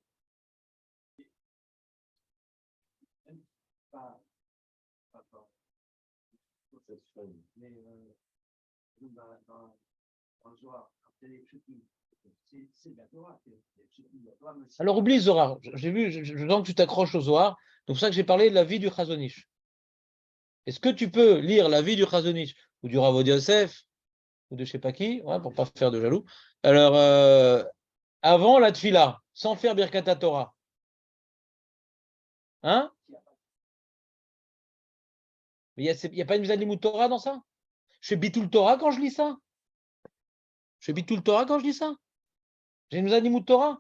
Alors oublie Zohar. J'ai vu, je sens que tu t'accroches au Zohar. Donc c'est pour ça que j'ai parlé de la vie du Chazonish. Est-ce que tu peux lire la vie du Chazonish ou du Rav Yosef ou de je sais pas qui, ouais, pour pas faire de jaloux. Alors, avant la tfila, sans faire Birkat Torah. Hein? Mais il n'y a pas une mise à limud Torah dans ça? Je fais Bitul Torah quand je lis ça? Je fais Bitul Torah quand je lis ça? J'ai une mise à limud Torah?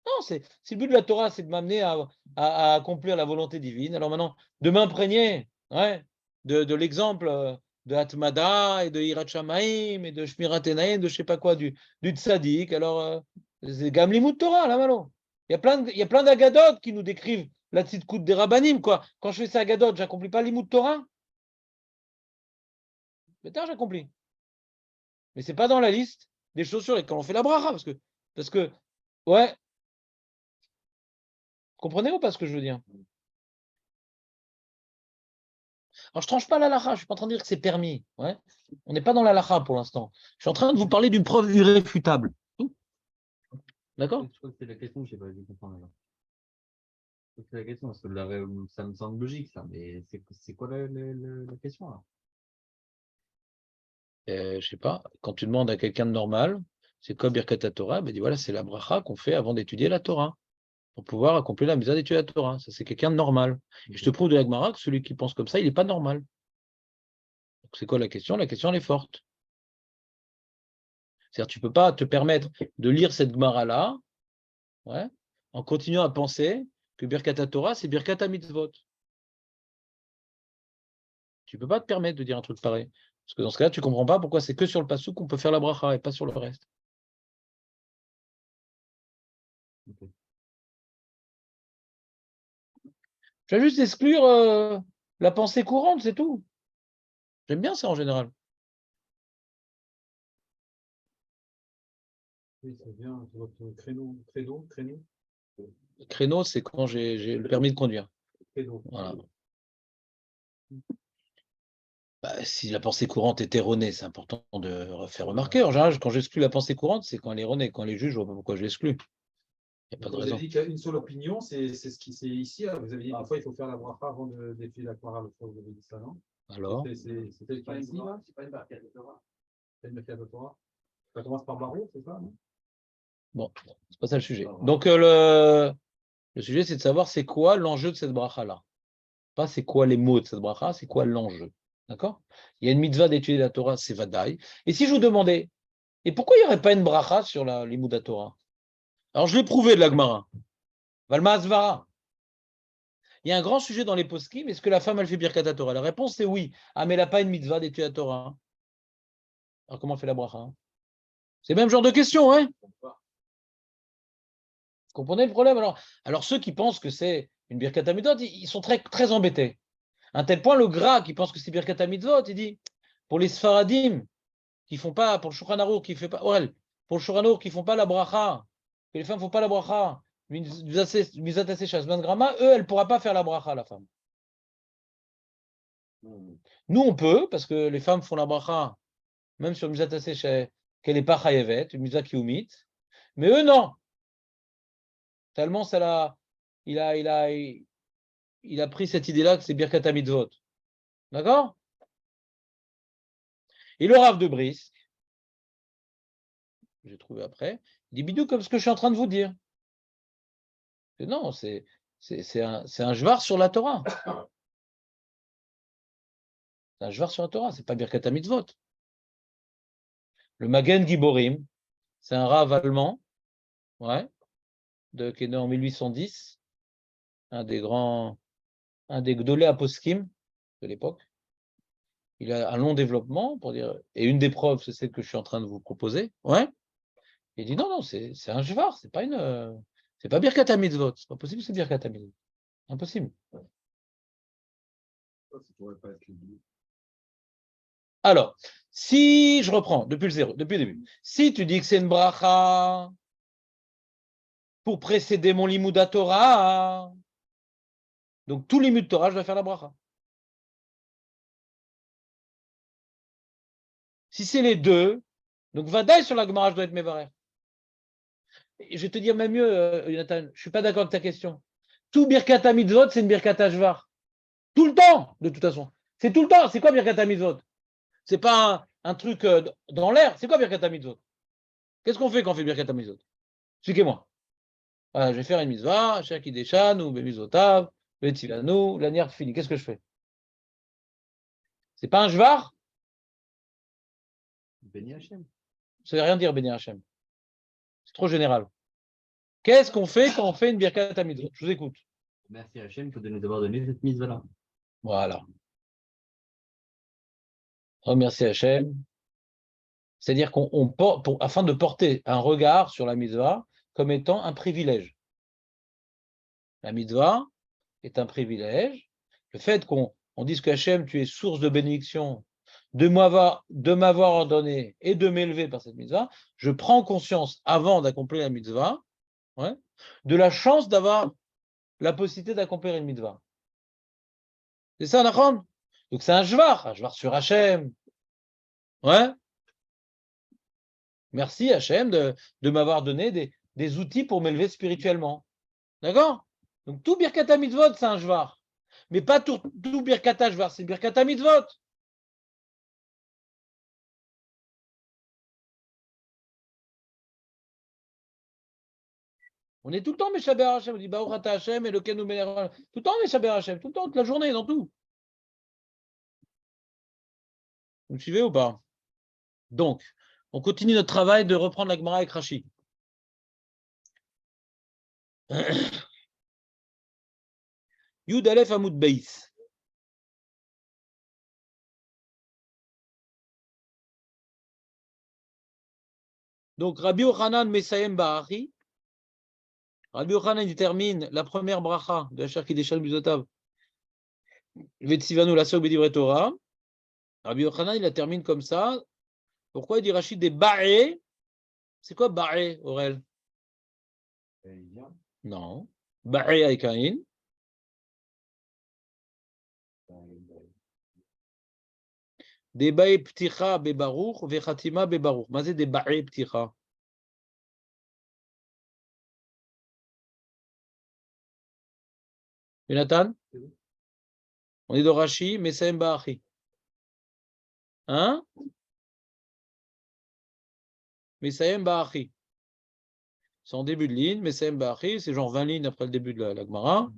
Non, c'est le but de la Torah, c'est de m'amener à accomplir la volonté divine. Alors maintenant, de m'imprégner ouais, de l'exemple de Atmada et de Hirat Shamaim et de Shmirat Enaim, de je sais pas quoi, du Tzadik. Alors, c'est Gam Limud Torah, là, malo. Il y a plein d'Agadot qui nous décrivent la tzidkout des Rabbanim, quoi. Quand je fais ça Agadot, j'accomplis pas Limud Torah? Mais tard, j'accomplis. Mais c'est pas dans la liste des choses sur lesquelles on fait la bracha, parce que, ouais. Comprenez ou pas ce que je veux dire? Alors, je ne tranche pas l'halakha, je ne suis pas en train de dire que c'est permis. Ouais. On n'est pas dans l'halakha pour l'instant. Je suis en train de vous parler d'une preuve irréfutable. D'accord? Je crois que c'est la question, je sais pas, je comprends. Alors. C'est la question, parce que ça me semble logique, ça, mais c'est quoi la question là? Je ne sais pas. Quand tu demandes à quelqu'un de normal, c'est quoi Birkat Torah? Ben, dis voilà, c'est la bracha qu'on fait avant d'étudier la Torah, pour pouvoir accomplir la mitzvah d'étudier la Torah. Ça, c'est quelqu'un de normal. Et je te prouve de la Gemara que celui qui pense comme ça, il n'est pas normal. Donc, c'est quoi la question? La question, elle est forte. C'est-à-dire, tu ne peux pas te permettre de lire cette Gemara-là, ouais, en continuant à penser que Birkat Torah, c'est Birkat Mitzvot. Tu ne peux pas te permettre de dire un truc pareil. Parce que dans ce cas-là, tu ne comprends pas pourquoi c'est que sur le passouk qu'on peut faire la bracha et pas sur le reste. Okay. Je vais juste exclure la pensée courante, c'est tout. J'aime bien ça en général. Oui, ça vient sur votre créneau. Le créneau, c'est quand j'ai le permis de conduire. Créneau. Voilà. Bah, si la pensée courante est erronée, c'est important de faire remarquer. En général, quand j'exclus la pensée courante, c'est quand elle est erronée. Quand elle est juste, je ne vois pas pourquoi je l'exclus. Il n'y a pas de Vous raison. avez dit qu'il y a une seule opinion, c'est ce qui c'est ici. Vous avez dit des fois il faut faire la bracha avant d'étudier la Gemara. Vous avez dit ça, non? Alors, C'est tel qu'il ici, là? C'est pas une barquette de Torah. C'est une Birkat Torah. Ça commence par Baruch, c'est ça, non? bon, c'est pas ça le sujet. Donc, le sujet, c'est de savoir c'est quoi l'enjeu de cette bracha-là. Pas c'est quoi les mots de cette bracha, c'est quoi l'enjeu. D'accord? Il y a une mitzvah d'étudier la Torah, c'est Vadaï. Et si je vous demandais, et pourquoi il n'y aurait pas une bracha sur la Limud Torah? Alors, je l'ai prouvé de la Gemara. Valma Asvara. Il y a un grand sujet dans les poskim. Est-ce que la femme, elle fait Birkat Torah? La réponse, c'est oui. Ah, mais elle n'a pas une mitzvah d'étudier la Torah. Alors, comment on fait la bracha? C'est le même genre de question, hein? Vous comprenez le problème? Alors, ceux qui pensent que c'est une Birkat Mitzvot, ils sont très, très embêtés. À un tel point, le gras qui pense que c'est Birkat Mitzvot, il dit, pour les Sfaradim, qui font pas, pour le Shulchan Aruch, qui fait pas, ouais, pour le Shulchan Aruch, qui font pas la bracha, que les femmes font pas la bracha, Mizat Aseh Shazman Grama, eux, elle pourra pas faire la bracha, la femme. Nous, on peut, parce que les femmes font la bracha, même sur Mizat Aseh, qu'elle n'est pas chayevet, une Mizat Kiumit, mais eux, non. Tellement ça il a pris cette idée-là que c'est Birkat Mitzvot. D'accord? Et le Rav de Brisk, j'ai trouvé après, il dit bidou comme ce que je suis en train de vous dire. Et non, c'est un jvar sur la Torah. C'est un jvar sur la Torah, c'est pas Birkat Mitzvot. Le Magen Giborim, c'est un Rav allemand, ouais, qui est né en 1810, un des Gdolé Aposkim de l'époque. Il a un long développement pour dire, et une des preuves, c'est celle que je suis en train de vous proposer, ouais. Il dit non, c'est un jvar, c'est pas Birkat Mitzvot, c'est pas possible, c'est Birkat Mitzvot. Impossible. Ça pourrait pas être les deux. Alors, si je reprends depuis le début, si tu dis que c'est une bracha pour précéder mon limud Torah, donc tout limud Torah, je dois faire la bracha. Si c'est les deux, donc vadaï sur la Gemara, je dois être mévarère. Et je vais te dire même mieux, Jonathan, je ne suis pas d'accord avec ta question. Tout Birkat Mitzvot, c'est une Birkat Jvar. Tout le temps, de toute façon. C'est tout le temps. C'est quoi Birkat Mitzvot? C'est pas un truc dans l'air. C'est quoi Birkat Mitzvot? Qu'est-ce qu'on fait quand on fait Birkat Mitzvot? Expliquez-moi. Voilà, je vais faire une mitzvah, Shaki Deshan, ou Bemizotav, Betivanu, l'anière finie. Qu'est-ce que je fais? C'est pas un jvar? Béni Hachem. Ça ne veut rien dire, Béni Hachem. C'est trop général. Qu'est-ce qu'on fait quand on fait une Birkat Mitzvot? Je vous écoute. Merci Hachem de nous avoir donné cette mise-là. Voilà. Remercie Hachem. C'est-à-dire afin de porter un regard sur la mitzvah comme étant un privilège. La mitzvah est un privilège. Le fait qu'on dise qu'Hachem, tu es source de bénédiction, de m'avoir ordonné et de m'élever par cette mitzvah, je prends conscience, avant d'accomplir la mitzvah, ouais, de la chance d'avoir la possibilité d'accomplir une mitzvah. C'est ça, Nachon? Donc c'est un jvar sur Hachem. Ouais. Merci Hachem de m'avoir donné des outils pour m'élever spirituellement. D'accord? Donc tout Birkat Mitzvot, c'est un jvar. Mais pas tout Birkat Jvar, c'est Birkat Mitzvot. On est tout le temps Meshaber Hachem. On dit Baruch Ata Hachem, Elokeinu Melech Haolam. Tout le temps Meshaber Hachem. Tout le temps, toute la journée, dans tout. Vous me suivez ou pas? Donc, on continue notre travail de reprendre la Gemara avec Rashi. Yud Aleph Amud Beis. Donc, Rabbi Yochanan Mesayem Barachi. Rabbi Yochanan, il termine la première bracha de Asher Kideshan Bizotav. Vetsivanu Lasok B'divrei Torah. Rabbi Yochanan, il la termine comme ça. Pourquoi il dit Rachid des Ba'é? C'est quoi Ba'é, Aurel? Non. Ba'é avec un in. Des Ba'é Pticha Bebaruch, Vechatima Bebaruch. Mais c'est des Ba'é Pticha. Jonathan? On est de Rashi, Mesayem Ba'achi. Hein? Mesayem Ba'achi. C'est en début de ligne, Mesayem Ba'achi, c'est genre 20 lignes après le début de la Gemara.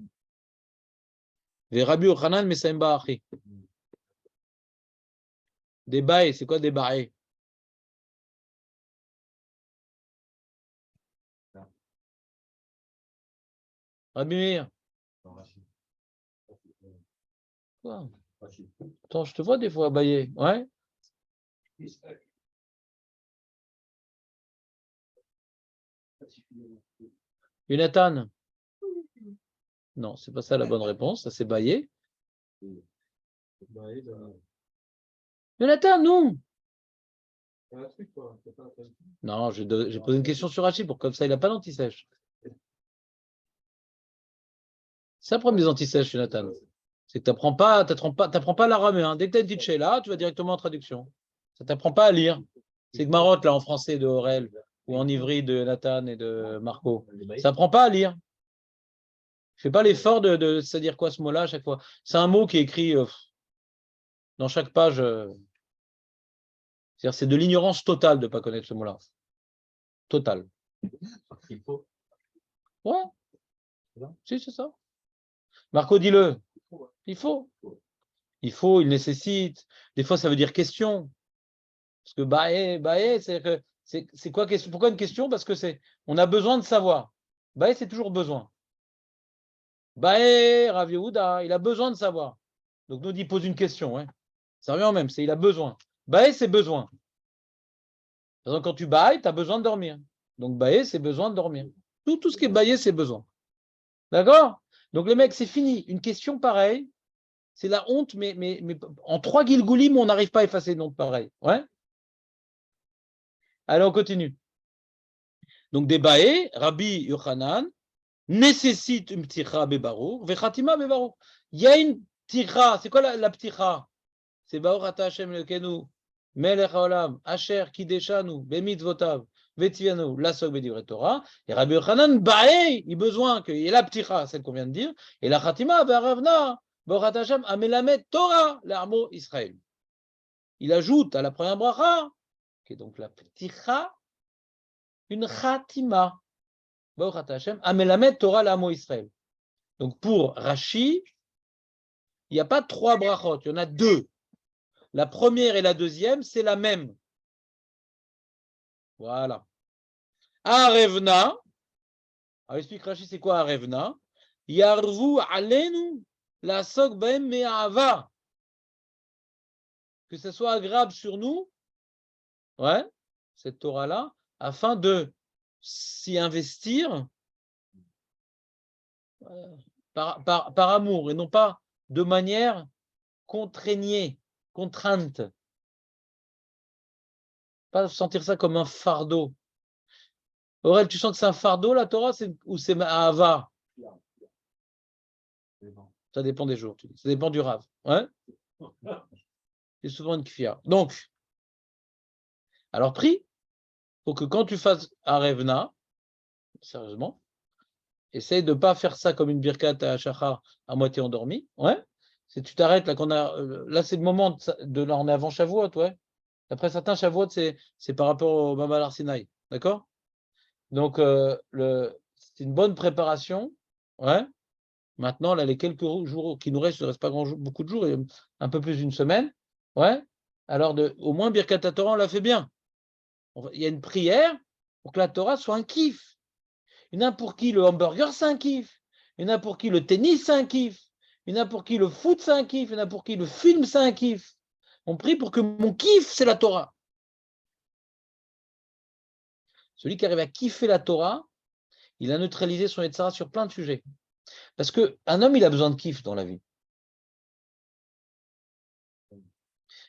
Et Rabbi Yochanan, Mesayem Ba'achi. Des bails, c'est quoi des bails? Rabbi Meir. Quoi? Attends, je te vois des fois bailler. Ouais? Jonathan? Non, c'est pas ça la bonne réponse, ça c'est bailler. Jonathan, non! Non, j'ai posé une question sur Hachi pour comme ça il n'a pas d'anti-sèche. C'est ça le problème des anti-sèches, Jonathan. C'est que tu n'apprends pas l'araméen. Dès que tu as une petite là, tu vas directement en traduction. Ça ne t'apprend pas à lire. C'est que Marotte, là, en français de Aurel, ou en ivry de Nathan et de Marco. Ça n'apprend pas à lire. Je ne fais pas l'effort de c'est-à-dire quoi ce mot-là à chaque fois. C'est un mot qui est écrit dans chaque page. C'est-à-dire c'est de l'ignorance totale de ne pas connaître ce mot-là. Total. Il faut. Ouais. Si, c'est ça. Marco, dis-le. Il faut. Il faut, il nécessite. Des fois, ça veut dire question. Parce que baé, c'est quoi question? Pourquoi une question? Parce que on a besoin de savoir. Baé, c'est toujours besoin. Baé, Rav Yehuda, il a besoin de savoir. Donc nous, il pose une question. Hein. Ça revient au même, il a besoin. Baé, c'est besoin. Par exemple, quand tu bailles, tu as besoin de dormir. Donc baé, c'est besoin de dormir. Tout ce qui est baé, c'est besoin. D'accord? Donc les mecs, c'est fini. Une question pareille, c'est la honte, mais en 3 Gilgoulim, on n'arrive pas à effacer une honte pareille. Ouais? Allez, on continue. Donc des baé, Rabbi Yochanan, nécessite une pticha bebarour, vechatima bebarour. Il y a une pticha, c'est quoi la pticha? C'est Baruch Ata Hashem Elokeinu, Melech Haolam, Asher Kideshanu, Bemitzvotav, Vetivianu, Lasok B'divrei Torah. Et Rabbi Yochanan, baé, il a besoin qu'il y ait la pticha, celle qu'on vient de dire, et la chatima, Be'aravna, Baruch Ata Hashem, Amelamet Torah, l'Armo Israël. Il ajoute à la première bracha, qui est donc la pticha, une chatima. Baruch Ata Hashem, Amelamet Torah l'Amo Israël. Donc pour Rashi, il n'y a pas 3 brachot, il y en a 2. La première et la deuxième, c'est la même. Voilà. Arevna, alors explique Rashi, c'est quoi Arevna? Yarvu alenu la sok baem me'ava. Que ce soit agréable sur nous, ouais, cette Torah-là, afin de s'y investir par amour et non pas de manière contrainte. Pas sentir ça comme un fardeau. Aurel, tu sens que c'est un fardeau la Torah ou c'est Ahava? Ça dépend des jours, ça dépend du Rav. Ouais? C'est souvent une kfia. Donc, alors prie, faut que quand tu fasses Arevna, sérieusement, essaye de ne pas faire ça comme une birkat à shachar à moitié endormi. Ouais. C'est tu t'arrêtes là là c'est le moment de là on est avant Shavuot, ouais. D'après certains Shavuot c'est par rapport au Mama Arsinaï, d'accord? Donc c'est une bonne préparation, ouais. Maintenant là les quelques jours qui nous restent, il ne reste pas beaucoup de jours, et un peu plus d'une semaine, ouais. Alors au moins birkat Torah on l'a fait bien. Il y a une prière pour que la Torah soit un kiff. Il y en a pour qui le hamburger, c'est un kiff. Il y en a pour qui le tennis, c'est un kiff. Il y en a pour qui le foot, c'est un kiff. Il y en a pour qui le film, c'est un kiff. On prie pour que mon kiff, c'est la Torah. Celui qui arrive à kiffer la Torah, il a neutralisé son Yetzara sur plein de sujets. Parce qu'un homme, il a besoin de kiff dans la vie.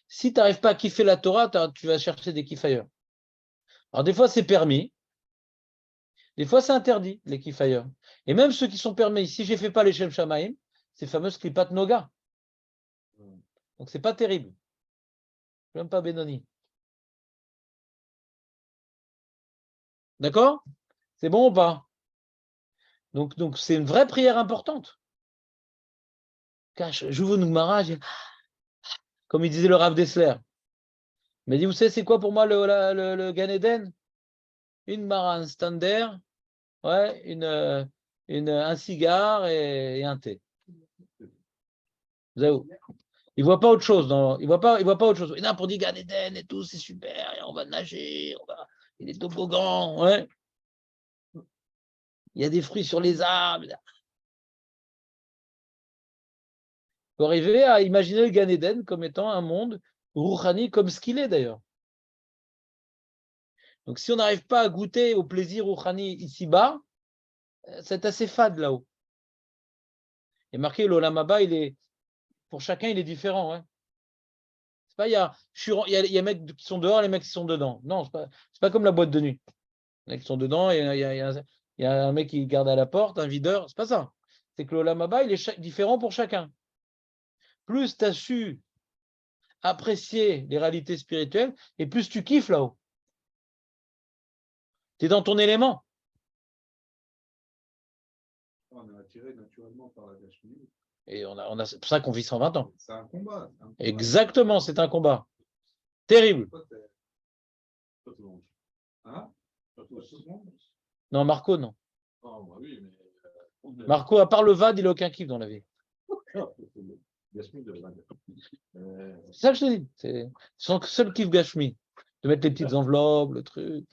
Si tu n'arrives pas à kiffer la Torah, tu vas chercher des kiffs ailleurs. Alors des fois, c'est permis. Des fois, c'est interdit, les kiffs ailleurs. Et même ceux qui sont permis, si je ne fais pas les Shem Shamaim, ces fameuses Klipat Noga. Donc, c'est pas terrible. Même pas Benoni. D'accord? C'est bon ou pas? Donc c'est une vraie prière importante. Je vous nous comme il disait le Rav Dessler. Mais dit, vous savez, c'est quoi pour moi le Gan Eden? Une mara, un stander, ouais, un cigare et un thé. Il ne voit pas autre chose. Il voit pas autre chose. Il y en a pour dire Gan Eden et tout, c'est super, et on va nager, il est toboggan, ouais. Il y a des fruits sur les arbres. Il faut arriver à imaginer le Gan Eden comme étant un monde rouhani comme ce qu'il est d'ailleurs. Donc si on n'arrive pas à goûter au plaisir rouhani ici-bas, c'est assez fade là-haut. Et marqué l'Olam Haba, pour chacun, il est différent. Ouais. C'est pas, il y a les mecs qui sont dehors, les mecs qui sont dedans. Non, c'est pas comme la boîte de nuit. Les mecs qui sont dedans, il y a un mec qui garde à la porte, un videur. C'est pas ça. C'est que l'Olam Haba, il est différent pour chacun. Plus tu as su apprécier les réalités spirituelles, et plus tu kiffes là-haut. Tu es dans ton élément. On est attiré naturellement par la Gashmi. Et c'est pour ça qu'on vit 120 ans. C'est un combat. Exactement, c'est un combat. Terrible. Hein? Non, Marco, non. Oh, bah oui, mais... Marco, à part le VAD, il n'a aucun kiff dans la vie. C'est ça que je te dis. C'est son seul kiff Gashmi. De mettre les petites enveloppes, le truc.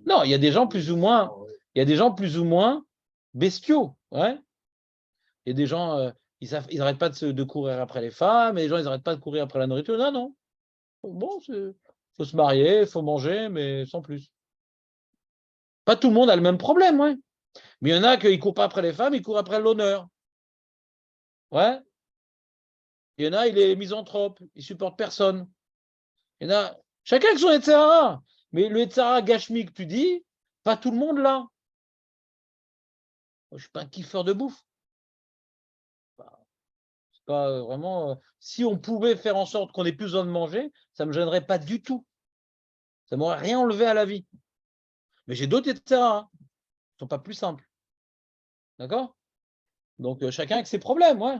Non, il y a des gens plus ou moins, bestiaux. Ouais. Il y a des gens, ils n'arrêtent pas de courir après les femmes, et les gens, ils n'arrêtent pas de courir après la nourriture. Non, non. Bon, il faut se marier, il faut manger, mais sans plus. Pas tout le monde a le même problème, ouais. Mais il y en a qui ne courent pas après les femmes, ils courent après l'honneur. Ouais. Il y en a, il est misanthrope, il ne supporte personne. Il y en a, chacun avec son Yetzirah. Mais le Yetzirah Gashmi que tu dis, pas tout le monde l'a. Moi, je ne suis pas un kiffeur de bouffe. C'est pas vraiment. Si on pouvait faire en sorte qu'on ait plus besoin de manger, ça ne me gênerait pas du tout. Ça ne m'aurait rien enlevé à la vie. Mais j'ai d'autres Yetzirah qui ne sont pas plus simples. D'accord? Donc, chacun avec ses problèmes, ouais.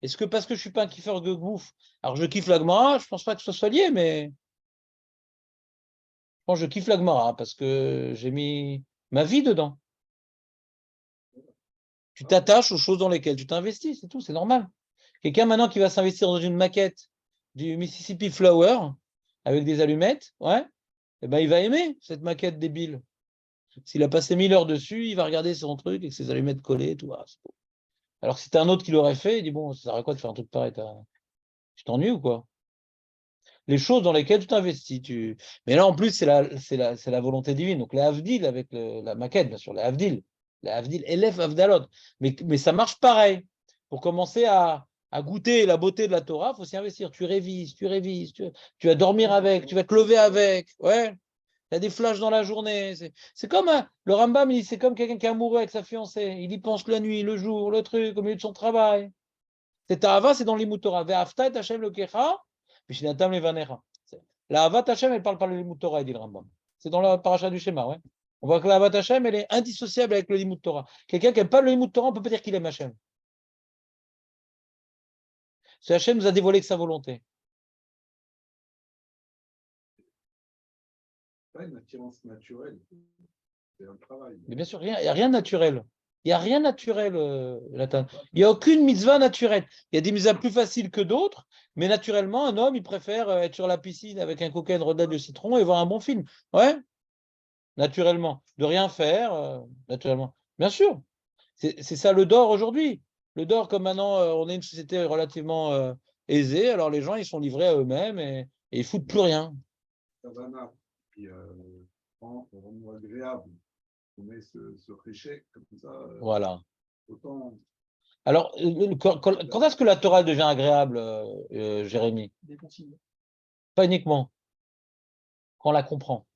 Est-ce que parce que je ne suis pas un kiffeur de bouffe, alors je kiffe la Gemara, je ne pense pas que ce soit lié, mais je pense que je kiffe la Gemara parce que j'ai mis ma vie dedans. Tu t'attaches aux choses dans lesquelles tu t'investis, c'est tout, c'est normal. Quelqu'un maintenant qui va s'investir dans une maquette du Mississippi Flower avec des allumettes, ouais, eh ben, il va aimer cette maquette débile. S'il a passé 1000 heures dessus, il va regarder son truc avec ses allumettes collées, tout. Ah, c'est beau. Alors que si c'était un autre qui l'aurait fait, il dit bon, ça sert à quoi de faire un truc pareil? Tu t'ennuies ou quoi? Les choses dans lesquelles tu t'investis. Mais là, en plus, c'est la volonté divine. Donc, les Havdil avec la maquette, bien sûr, les Havdil. Les Havdil élève Havdalot. Mais ça marche pareil. Pour commencer à goûter la beauté de la Torah, il faut s'y investir. Tu révises. Tu vas dormir avec, tu vas te lever avec. Ouais. Il y a des flashs dans la journée. C'est comme le Rambam, c'est comme quelqu'un qui est amoureux avec sa fiancée. Il y pense la nuit, le jour, le truc, au milieu de son travail. C'est Ahava, c'est dans l'Limut Torah. Ve'afta et Hashem lekecha, v'shinatam levanecha. La Havat Hashem, elle parle par le Limut Torah, dit le Rambam. C'est dans la paracha du schéma, ouais. On voit que la Havat Hashem, elle est indissociable avec le Limut Torah. Quelqu'un qui n'aime pas le Limut Torah, on ne peut pas dire qu'il aime Hashem. Ce Hashem nous a dévoilé que sa volonté. Pas une attirance naturelle. C'est un travail. Mais bien sûr, il n'y a rien de naturel. Il n'y a rien de naturel, Nathan. Il n'y a aucune mitzvah naturelle. Il y a des mitzvahs plus faciles que d'autres, mais naturellement, un homme, il préfère être sur la piscine avec un coca, une rondelle de citron et voir un bon film. Ouais, naturellement. De rien faire, naturellement. Bien sûr. C'est ça le dor aujourd'hui. Le dor, comme maintenant, on est une société relativement aisée, alors les gens, ils sont livrés à eux-mêmes et ils foutent plus rien. Savannah, qui rend vraiment agréable. On met ce réchec comme ça. Voilà. Autant. Alors, quand est-ce que la Torah devient agréable, Jérémy? Des consignes. Pas uniquement. Quand on la comprend.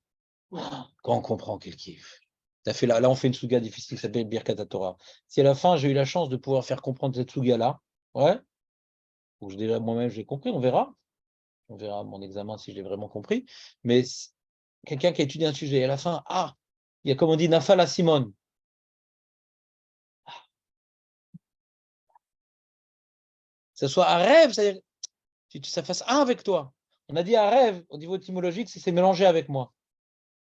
Quand on comprend qu'elle kiffe. Là, on fait une souga difficile qui s'appelle Birkat Torah. Si à la fin, j'ai eu la chance de pouvoir faire comprendre cette souga-là, ouais, ou déjà moi-même, j'ai compris, on verra. On verra mon examen si je l'ai vraiment compris. Mais quelqu'un qui a étudié un sujet, et à la fin, il y a comme on dit, Nafal à Simone. Que ce soit un rêve, c'est-à-dire que ça fasse un avec toi. On a dit un rêve, au niveau étymologique, c'est mélangé avec moi.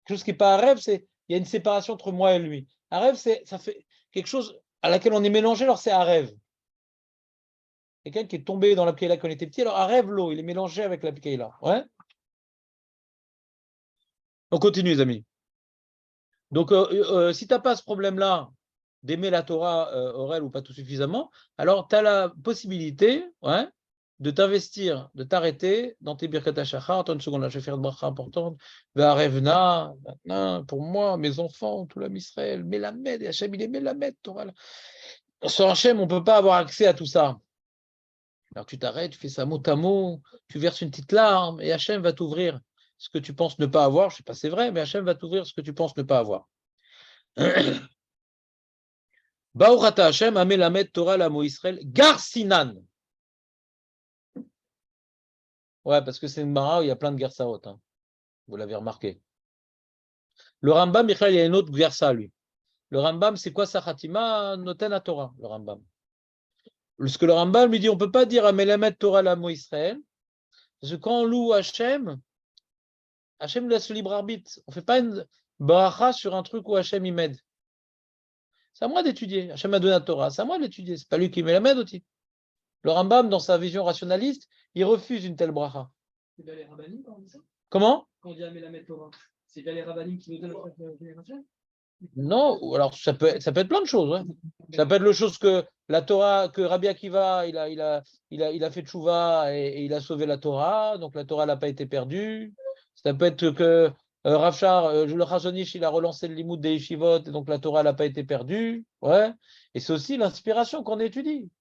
Quelque chose qui n'est pas un rêve, c'est il y a une séparation entre moi et lui. Un rêve, ça fait quelque chose à laquelle on est mélangé, alors c'est un rêve. Quelqu'un qui est tombé dans la Pkeila quand il était petit, alors un rêve l'eau, il est mélangé avec la Pkeila. Ouais. On continue, les amis. Donc, si tu n'as pas ce problème-là d'aimer la Torah orale ou pas tout suffisamment, alors tu as la possibilité, ouais, de t'investir, de t'arrêter dans tes Birkat HaShachar. Attends une seconde, là, je vais faire une bracha importante. Ve'arevna, pour moi, mes enfants, tout l'âme Israël, Melamed, et Hachem, il est Melamed, Torah. Sur Hachem, on ne peut pas avoir accès à tout ça. Alors tu t'arrêtes, tu fais ça mot à mot, tu verses une petite larme, et Hachem va t'ouvrir ce que tu penses ne pas avoir. Je ne sais pas, c'est vrai, mais Hachem va t'ouvrir ce que tu penses ne pas avoir. Baurata Hachem, Amelamed, Torah, l'amo Israël, Garsinan. Ouais, parce que c'est une mara où il y a plein de gersaot. Hein. Vous l'avez remarqué. Le Rambam, Michael, il y a une autre gersa, lui. Le Rambam, c'est quoi sa khatima? Noten à Torah, le Rambam. Ce que le Rambam lui dit, on ne peut pas dire Amelamed, Torah, l'amo Israël, parce que quand on loue Hachem, Hachem laisse le libre arbitre. On ne fait pas une baracha sur un truc où Hachem y m'aide. C'est à moi d'étudier. Hachem m'a donné la Torah. C'est à moi d'étudier. Ce n'est pas lui qui me la m'aide aussi. Le Rambam, dans sa vision rationaliste, il refuse une telle bracha. C'est bien les rabbinim quand on dit ça? Comment? Quand on dit Amelamed Torah, c'est bien les rabbinim qui nous donnent la génération? Non, alors ça peut être plein de choses. Ouais. Ça peut être le chose que la Torah, que Rabbi Akiva, il a fait tchouva et il a sauvé la Torah, donc la Torah n'a pas été perdue. Ça peut être que Rav Shar, le Chazonish, il a relancé le limoud des yeshivot, et donc la Torah n'a pas été perdue. Ouais. Et c'est aussi l'inspiration qu'on étudie.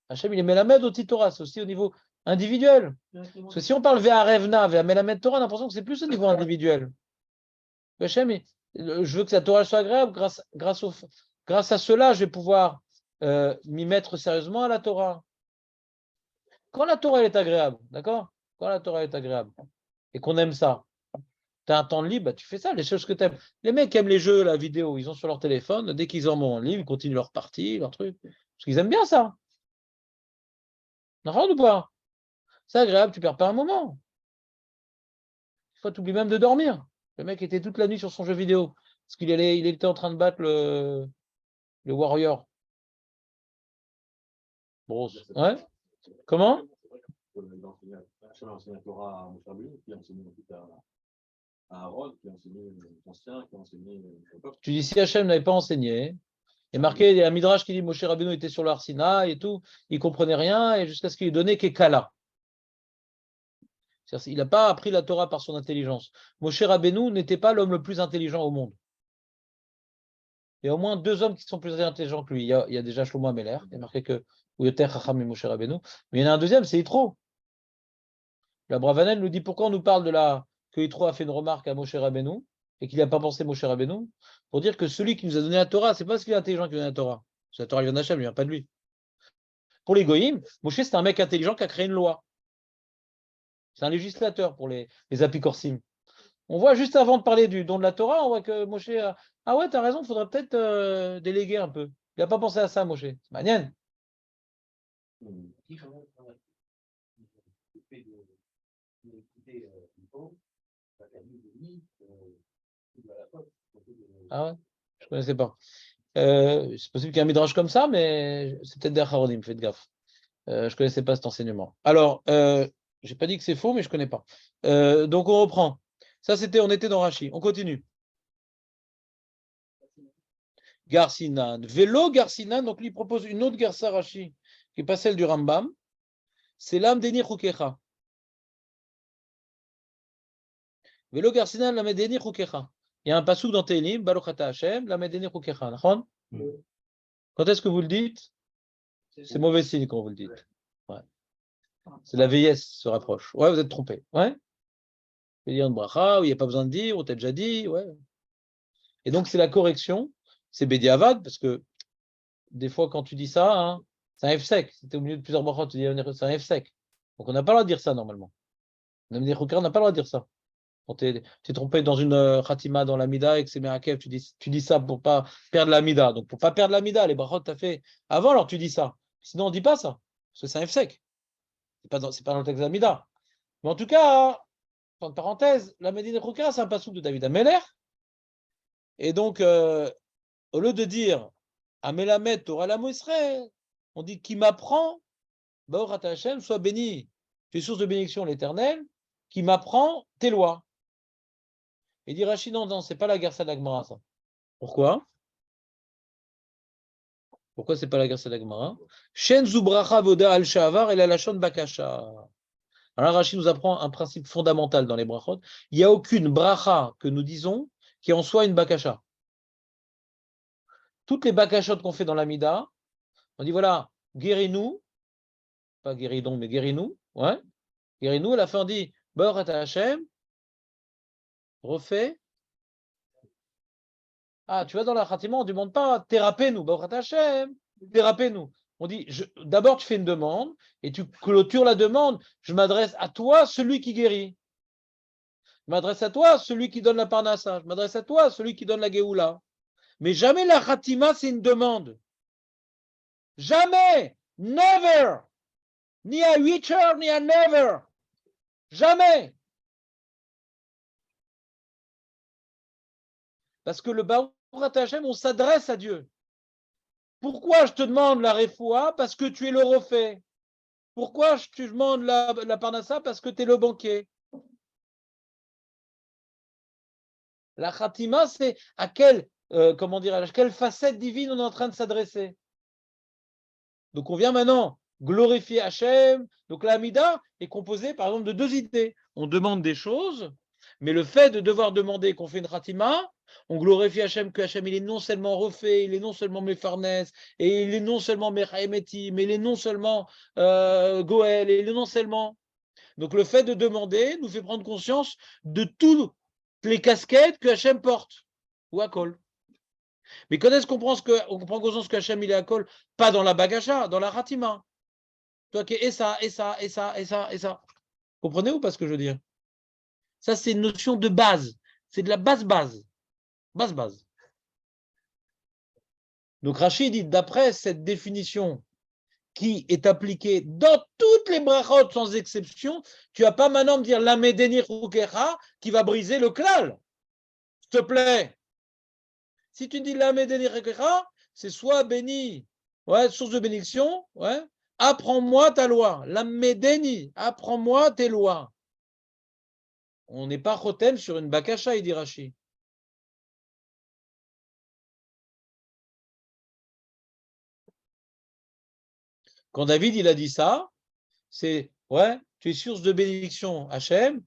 Hachem, il est Melamed au Torah, c'est aussi au niveau individuel. Parce que si on parle vers Revna, vers Melamed Torah, on a l'impression que c'est plus au niveau individuel. Hachem, je veux que la Torah soit agréable, grâce à cela, je vais pouvoir m'y mettre sérieusement à la Torah. Quand la Torah elle est agréable, d'accord? Quand la Torah est agréable et qu'on aime ça, tu as un temps libre, bah, tu fais ça, les choses que tu aimes. Les mecs aiment les jeux, la vidéo, ils ont sur leur téléphone, dès qu'ils en ont en ligne, ils continuent leur partie, leur truc. Parce qu'ils aiment bien ça. N'importe ou pas? C'est agréable, tu perds pas un moment. Des fois, tu oublies même de dormir. Le mec était toute la nuit sur son jeu vidéo. Parce qu'il était en train de battre le Warrior. Bon, ouais. Comment? Tu dis si Hachem n'avait pas enseigné, et marqué, il y a un Midrash qui dit Moshe Rabbeinu était sur l'Ar Sinaï et tout, il comprenait rien, et jusqu'à ce qu'il ait donné Kekala. Il n'a pas appris la Torah par son intelligence. Moshe Rabbeinu n'était pas l'homme le plus intelligent au monde. Il y a au moins 2 hommes qui sont plus intelligents que lui. Il y a déjà Shlomo Ameler, il y a marqué que Uyoter Chacham et Moshe Rabbeinu, mais il y en a un deuxième, c'est Yitro. La Bravanel nous dit pourquoi on nous parle de la que Yitro a fait une remarque à Moshe Rabbeinu et qu'il n'a pas pensé Moshe Rabbeinu pour dire que celui qui nous a donné la Torah, c'est pas celui intelligent qui nous a donné la Torah. Parce que la Torah vient d'Hachem, elle vient pas de lui. Pour les Goïm, Moshe, c'est un mec intelligent qui a créé une loi. C'est un législateur pour les apicorsim. On voit juste avant de parler du don de la Torah, on voit que Moshe a... Ah ouais, t'as raison, il faudrait peut-être déléguer un peu. Il n'a pas pensé à ça, Moshe. C'est manienne. Ah ouais, je ne connaissais pas. C'est possible qu'il y ait un midrash comme ça, mais c'est peut-être des Acharonim, faites gaffe. Je ne connaissais pas cet enseignement. Alors, je n'ai pas dit que c'est faux, mais je ne connais pas. Donc, on reprend. Ça, on était dans Rashi. On continue. Garsinan. Vélo Garsinan, donc lui propose une autre Garsa Rashi, qui n'est pas celle du Rambam. C'est l'âme d'Eni Chukecha. Vélo Garsinan, l'âme d'Eni Chukecha. Il y a un passouk dans Télim, Baruch Ata Hashem, l'âme d'Eni Chukecha. Quand est-ce que vous le dites? C'est mauvais signe quand vous le dites. Ouais. C'est la vieillesse se rapproche. Ouais, vous êtes trompé. Ouais. Il y a une bracha où il n'y a pas besoin de dire, on t'a déjà dit. Ouais. Et donc, c'est la correction. C'est Bédiavad, parce que des fois, quand tu dis ça, hein, c'est un F sec. Si tu es au milieu de plusieurs brachot, tu dis c'est un F sec. Donc, on n'a pas le droit de dire ça normalement. On n'a pas le droit de dire ça. Quand tu es trompé dans une khatima dans l'amida et que c'est Merakev, tu dis ça pour pas perdre l'amida. Donc, pour pas perdre l'amida, les brachot, tu as fait avant, alors tu dis ça. Sinon, on ne dit pas ça. Parce que c'est un F sec. C'est pas dans le texte de l'amida. Mais en tout cas, entre parenthèses, la Médine Chouka, c'est un passouk de David Ameler. Et donc, au lieu de dire Amelamed Torah Lamo Israël, on dit qui m'apprend, Baruch Ata Hashem, soit béni, tu es source de bénédiction l'Éternel, qui m'apprend tes lois. Et dit Rachid, non, c'est pas la Gersa d'Agmara, ça. Pourquoi? Pourquoi c'est pas la Gersa d'Agmara? Shen Zubracha Voda al Shavar et la Lachon Bakasha. Alors Rachid nous apprend un principe fondamental dans les brachot. Il n'y a aucune bracha que nous disons qui est en soi une bakasha. Toutes les bakashot qu'on fait dans l'amida, on dit voilà, guéris-nous, pas guéris-donc, mais guéris-nous, ouais, guéris-nous, à la fin on dit Baruch Ata Hashem, refais. Ah, tu vas dans la khatima, on ne demande pas thérapez-nous, Baruch Ata Hashem, thérapez-nous. On dit d'abord tu fais une demande et tu clôtures la demande. Je m'adresse à toi, celui qui guérit. Je m'adresse à toi, celui qui donne la parnassa. Je m'adresse à toi, celui qui donne la geoula. Mais jamais la khatima, c'est une demande. Jamais. Never. Ni à 8 heures, ni à 9 heures. Jamais. Parce que le Baruch Ata Hashem, on s'adresse à Dieu. Pourquoi je te demande la refoua? Parce que tu es le refait. Pourquoi je te demande la parnassa? Parce que tu es le banquier. La khatima, c'est à quelle facette divine on est en train de s'adresser. Donc on vient maintenant glorifier Hachem. Donc l'amida est composée par exemple de deux idées. On demande des choses, mais le fait de devoir demander qu'on fait une khatima, on glorifie Hachem, que Hachem il est non seulement refait, il est non seulement Mefarnes, et il est non seulement Mechaemeti, mais il est non seulement Goël, et il est non seulement. Donc le fait de demander nous fait prendre conscience de toutes les casquettes que Hachem porte, ou à col. Mais quand est-ce qu'on prend conscience que Hachem il est à col? Pas dans la bagasha, dans la khatima. Toi qui et ça. Comprenez ou pas ce que je veux dire? Ça, c'est une notion de base. C'est de la base. Base. Donc Rachid dit, d'après cette définition qui est appliquée dans toutes les brachot sans exception, tu vas pas maintenant me dire la Medeni Rukecha qui va briser le klal. S'il te plaît. Si tu dis la Medeni Rukecha, c'est soit béni, ouais, source de bénédiction, ouais, apprends-moi ta loi. La Medeni, apprends-moi tes lois. On n'est pas chotem sur une bakasha, il dit Rachid. Quand David il a dit ça, c'est ouais, tu es source de bénédiction, Hachem,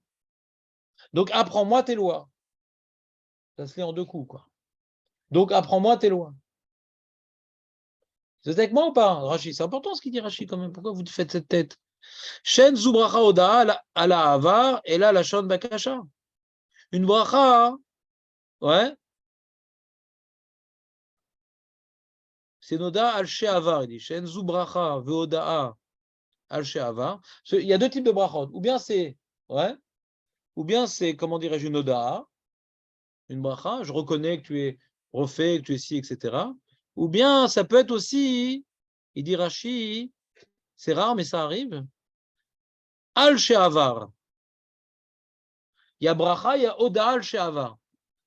donc apprends-moi tes lois. Ça se fait en deux coups, quoi. Donc apprends-moi tes lois. Vous êtes avec moi ou pas, Rachid? C'est important ce qu'il dit Rachid quand même. Pourquoi vous faites cette tête? Shen Zubracha Oda, ala Avar, et là la Shon Bakasha. Une bracha, ouais, c'est Noda al she'avar, il dit, She'en zu bracha ve'oda'a al she'avar. Il y a deux types de brachot. Ou bien c'est, ouais, ou bien c'est, comment dirais-je, une oda'a, une bracha, je reconnais que tu es refait, que tu es ci, etc. Ou bien ça peut être aussi, il dit Rashi, c'est rare mais ça arrive, al she'avar. Il y a bracha, il y a oda'a al she'avar.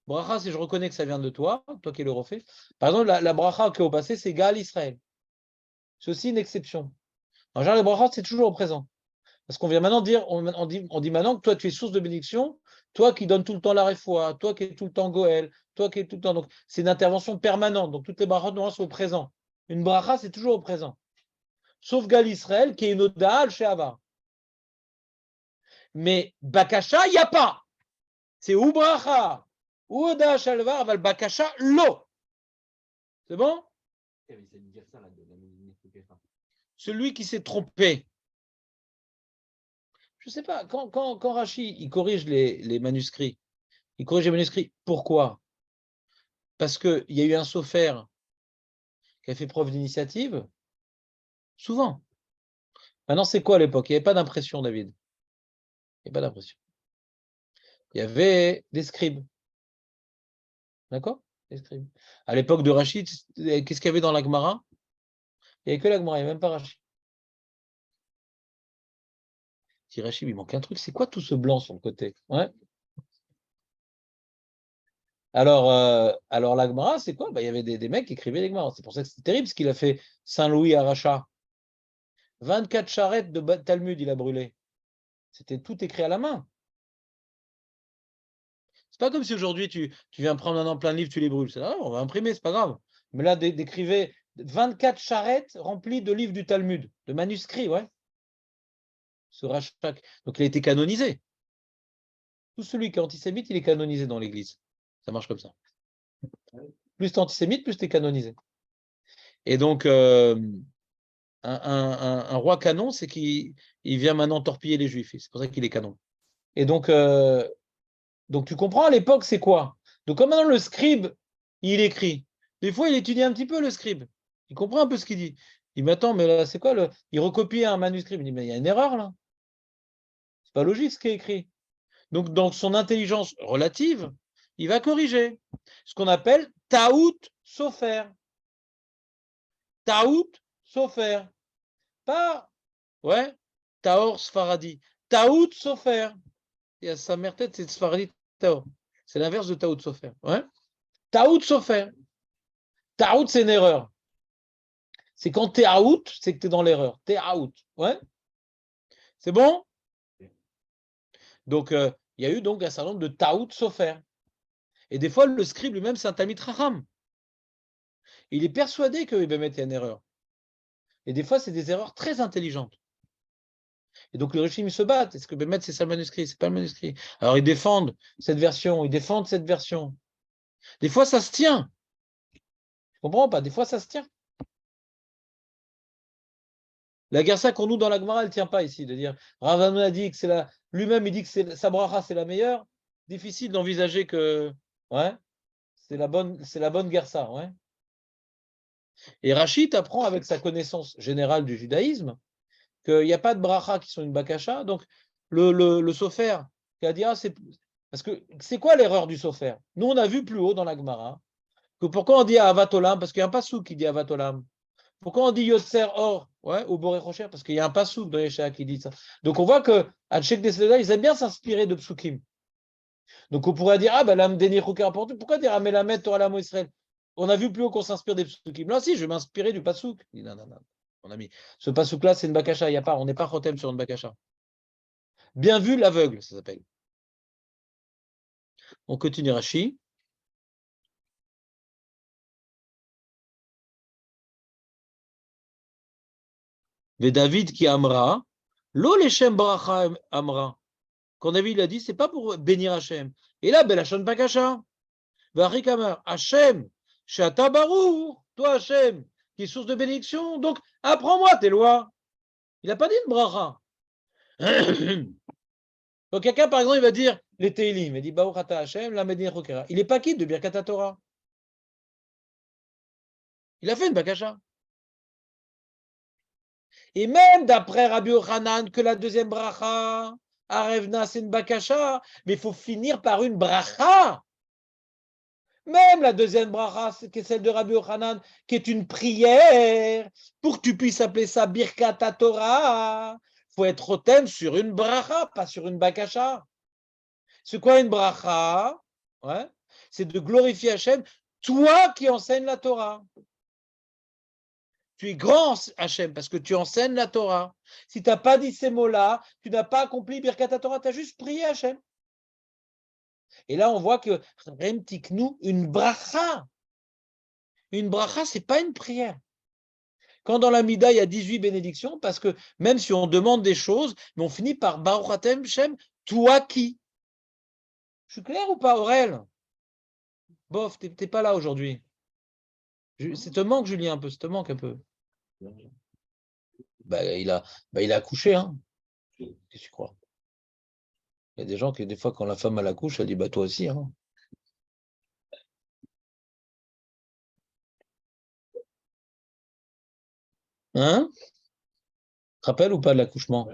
Bracha, c'est je reconnais que ça vient de toi, toi qui le refais. Par exemple, la bracha qui est au passé, c'est Gal Israël. C'est aussi une exception. En général, les brachot, c'est toujours au présent. Parce qu'on vient maintenant dire, on dit maintenant que toi, tu es source de bénédiction, toi qui donnes tout le temps la réfoua, toi qui es tout le temps Goël, toi qui es tout le temps. Donc, c'est une intervention permanente. Donc, toutes les brachot noires sont au présent. Une bracha, c'est toujours au présent. Sauf Gal Israël, qui est une oda al she'avar. Mais Bakasha, il n'y a pas. C'est ou bracha, ou oda shalvar, aval Bakasha, lo. C'est bon? Celui qui s'est trompé. Je ne sais pas, quand Rashi il corrige les manuscrits, pourquoi? Parce qu'il y a eu un sophère qui a fait preuve d'initiative, souvent. Maintenant, c'est quoi à l'époque? Il n'y avait pas d'impression, David. Il n'y avait pas d'impression. Il y avait des scribes. D'accord? Des scribes. À l'époque de Rashi, qu'est-ce qu'il y avait dans la Gemara? Il n'y avait que la Gemara, il n'y avait même pas Rashi. Si Rashi, il manque un truc, c'est quoi tout ce blanc sur le côté? Ouais. Alors la Gemara, c'est quoi? Il y avait des mecs qui écrivaient les Gemara. C'est pour ça que c'était terrible ce qu'il a fait Saint-Louis à Racha. 24 charrettes de Talmud, il a brûlé. C'était tout écrit à la main. C'est pas comme si aujourd'hui tu viens prendre un plein de livres, tu les brûles. On va imprimer, c'est pas grave. Mais là, d'écrivez 24 charrettes remplies de livres du Talmud, de manuscrits, ouais. Ce Rachak. Donc il a été canonisé. Tout celui qui est antisémite, il est canonisé dans l'Église. Ça marche comme ça. Plus tu es antisémite, plus tu es canonisé. Et donc, un roi canon, c'est qu'il vient maintenant torpiller les Juifs. C'est pour ça qu'il est canon. Et donc tu comprends, à l'époque, c'est quoi? Donc, comme maintenant le scribe, il écrit. Des fois, il étudie un petit peu le scribe. Il comprend un peu ce qu'il dit. Il dit, mais attends, mais là, c'est quoi Il recopie un manuscrit. Il dit, mais il y a une erreur là. C'est pas logique ce qui est écrit. Donc, dans son intelligence relative, il va corriger. Ce qu'on appelle Taout Sofer. Taout Sofer. Pas, ouais, Taor Sfaradi. Taout Sofer. Il y a sa mère tête, c'est Sfaradi Taor. C'est l'inverse de Taout Sofer. Ouais. Taout Sofer. Taout, c'est une erreur. C'est quand tu es out, c'est que tu es dans l'erreur. Tu es out. Ouais. C'est bon? Donc, il y a eu donc un certain nombre de Taout Sofer. Et des fois, le scribe lui-même, c'est un Talmid Chacham. Il est persuadé que Bémet est une erreur. Et des fois, c'est des erreurs très intelligentes. Et donc, le régime se bat. Est-ce que Bémet, c'est ça le manuscrit? C'est pas le manuscrit. Alors, ils défendent cette version. Des fois, ça se tient. Je comprends pas. Des fois, ça se tient. La Gersa qu'on nous dans la Gemara, elle ne tient pas ici. De dire, Rav Hanouna a dit que c'est la. Lui-même, il dit que sa bracha, c'est la meilleure. Difficile d'envisager que. Ouais. C'est la bonne Gersa. Ouais. Et Rachid apprend avec sa connaissance générale du judaïsme qu'il n'y a pas de bracha qui sont une bakasha. Donc, le sofer qui a dit, parce que c'est quoi l'erreur du sofer? Nous, on a vu plus haut dans la Gemara que pourquoi on dit Avatolam? Parce qu'il y a un passouk qui dit Avatolam. Pourquoi on dit Yotzer Or? Ouais, au Boré Rocher, parce qu'il y a un passouk dans Yeshua qui dit ça. Donc, on voit que à Tchèque des Sleda, ils aiment bien s'inspirer de psukim. Donc, on pourrait dire, l'âme déni pourquoi dire Amelamet Torah Lamo Israël? On a vu plus haut qu'on s'inspire des psukim. Là, si, je vais m'inspirer du passouk. Non, mon ami. Ce passouk-là, c'est une bakasha. Il y a pas, on n'est pas chotem sur une bakasha. Bien vu l'aveugle, ça s'appelle. On continue Rashi. Mais David qui amra, lo leshem bracha amra. Quand David l'a dit, c'est pas pour bénir Hachem. Et là, belachon bakasha. V'arikamar, Hachem, shata barour, toi Hachem, qui est source de bénédiction. Donc, apprends-moi tes lois. Il n'a pas dit une bracha. Donc, quelqu'un, par exemple, il va dire, les Teilim. Il dit Baruch Ata Hashem, la Medina Chokera. Il n'est pas quitte de Birkat Torah. Il a fait une bakasha. Et même d'après Rabbi Yochanan, que la deuxième bracha, Arevna, c'est une bakasha, mais il faut finir par une bracha. Même la deuxième bracha, c'est celle de Rabbi Yochanan, qui est une prière, pour que tu puisses appeler ça Birkat Torah, il faut être rotem sur une bracha, pas sur une bakasha. C'est quoi une bracha? Ouais. C'est de glorifier Hachem, toi qui enseignes la Torah. Tu es grand, Hachem, parce que tu enseignes la Torah. Si tu n'as pas dit ces mots-là, tu n'as pas accompli Birkat Torah, tu as juste prié Hachem. Et là, on voit que Rem Tiknou, une bracha, ce n'est pas une prière. Quand dans la Mida, il y a 18 bénédictions, parce que même si on demande des choses, mais on finit par Baruch Atem Hachem, toi qui. Je suis clair ou pas, Aurel? Bof, tu n'es pas là aujourd'hui. Ça te manque, Julien, un peu, ça te manque un peu. Il a accouché, hein. Qu'est-ce que tu crois? Il y a des gens qui, des fois, quand la femme elle accouche, elle dit bah toi aussi, hein. Hein? Tu te rappelles ou pas de l'accouchement?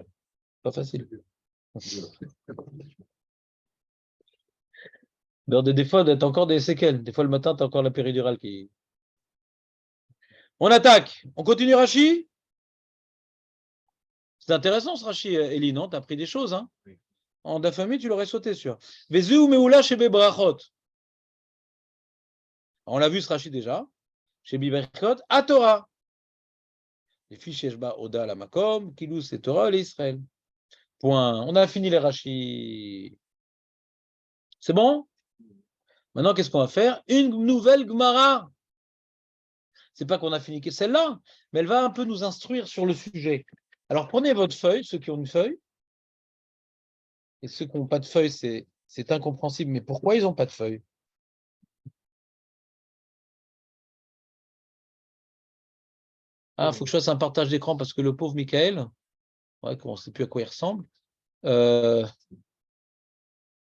Pas facile. Des fois, tu as encore des séquelles. Des fois, le matin, tu as encore la péridurale qui. On attaque. On continue, Rachi? C'est intéressant, ce Rachi, Elie, non? Tu as appris des choses, hein? Oui. En Dafami, tu l'aurais sauté, sûr. Vezu ou Meoula chez Bebrachot. On l'a vu, ce Rachi déjà. Chez Biberchot, à Torah. Les fiches Sheshba Oda la Makom, Kilou c'est Torah et Israël. Point. On a fini les Rashi. C'est bon? Maintenant, qu'est-ce qu'on va faire? Une nouvelle Gemara. C'est pas qu'on a fini que celle-là, mais elle va un peu nous instruire sur le sujet. Alors, prenez votre feuille, ceux qui ont une feuille. Et ceux qui n'ont pas de feuille, c'est incompréhensible. Mais pourquoi ils n'ont pas de feuille? Ah, il faut que je fasse un partage d'écran parce que le pauvre Michael, ouais, on ne sait plus à quoi il ressemble, il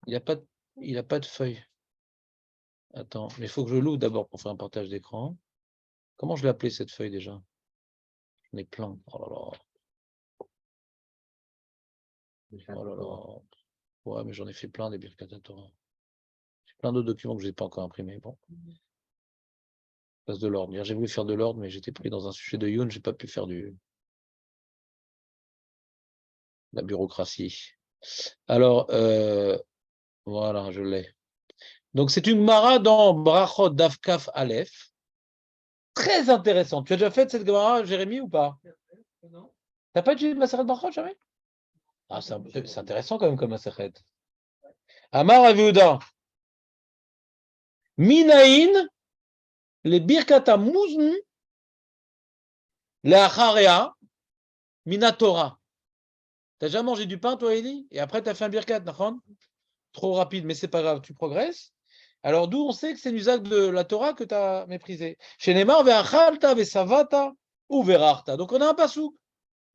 n'a pas de feuille. Attends, mais il faut que je l'ouvre d'abord pour faire un partage d'écran. Comment je l'ai appelé cette feuille déjà? J'en ai plein. Oh là là. Oh là là. Ouais, mais j'en ai fait plein des Birkat Torah. J'ai plein d'autres documents que je n'ai pas encore imprimés. Bon. Passe de l'ordre. J'ai voulu faire de l'ordre, mais j'étais pris dans un sujet de Youn, je n'ai pas pu faire la bureaucratie. Alors, voilà, je l'ai. Donc, c'est une Gemara dans Brachot Davkaf Aleph. Très intéressante. Tu as déjà fait cette Gemara, Jérémy, ou pas? Non. T'as pas étudié Maseret Brachot, jamais? Ah, c'est intéressant quand même comme Maseret. Amar Aviuda. Minaïn, les Birkata Mouzn, les Acharea, Minatora. T'as déjà mangé du pain, toi, Eli? Et après, tu as fait un Birkat, Nachon? Trop rapide, mais c'est pas grave, tu progresses. Alors, d'où on sait que c'est l'usage de la Torah que tu as méprisé. Chez Neymar, Ve'achalta, Ve'savata, ou Ve'rachta. Donc, on a un pasouk.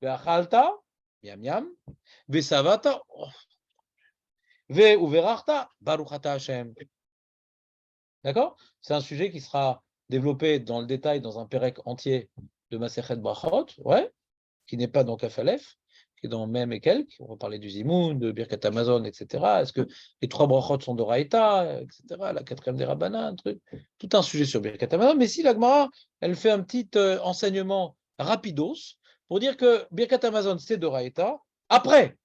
Ve'achalta, yam yam, Ve'savata, ou Ve'rachta, Baruch Ata Hashem. D'accord? C'est un sujet qui sera développé dans le détail dans un pérec entier de Masechet Brachot, ouais, qui n'est pas dans Kafalef, qui est dans même et quelques. On va parler du Zimoun, de Birkat Amazon, etc. Est-ce que les 3 brachot sont de Raïta, etc. La 4e des Rabbanan, tout un sujet sur Birkat Amazon. Mais si la Gemara, elle fait un petit enseignement rapidos pour dire que Birkat Amazon, c'est de Raïta. Après,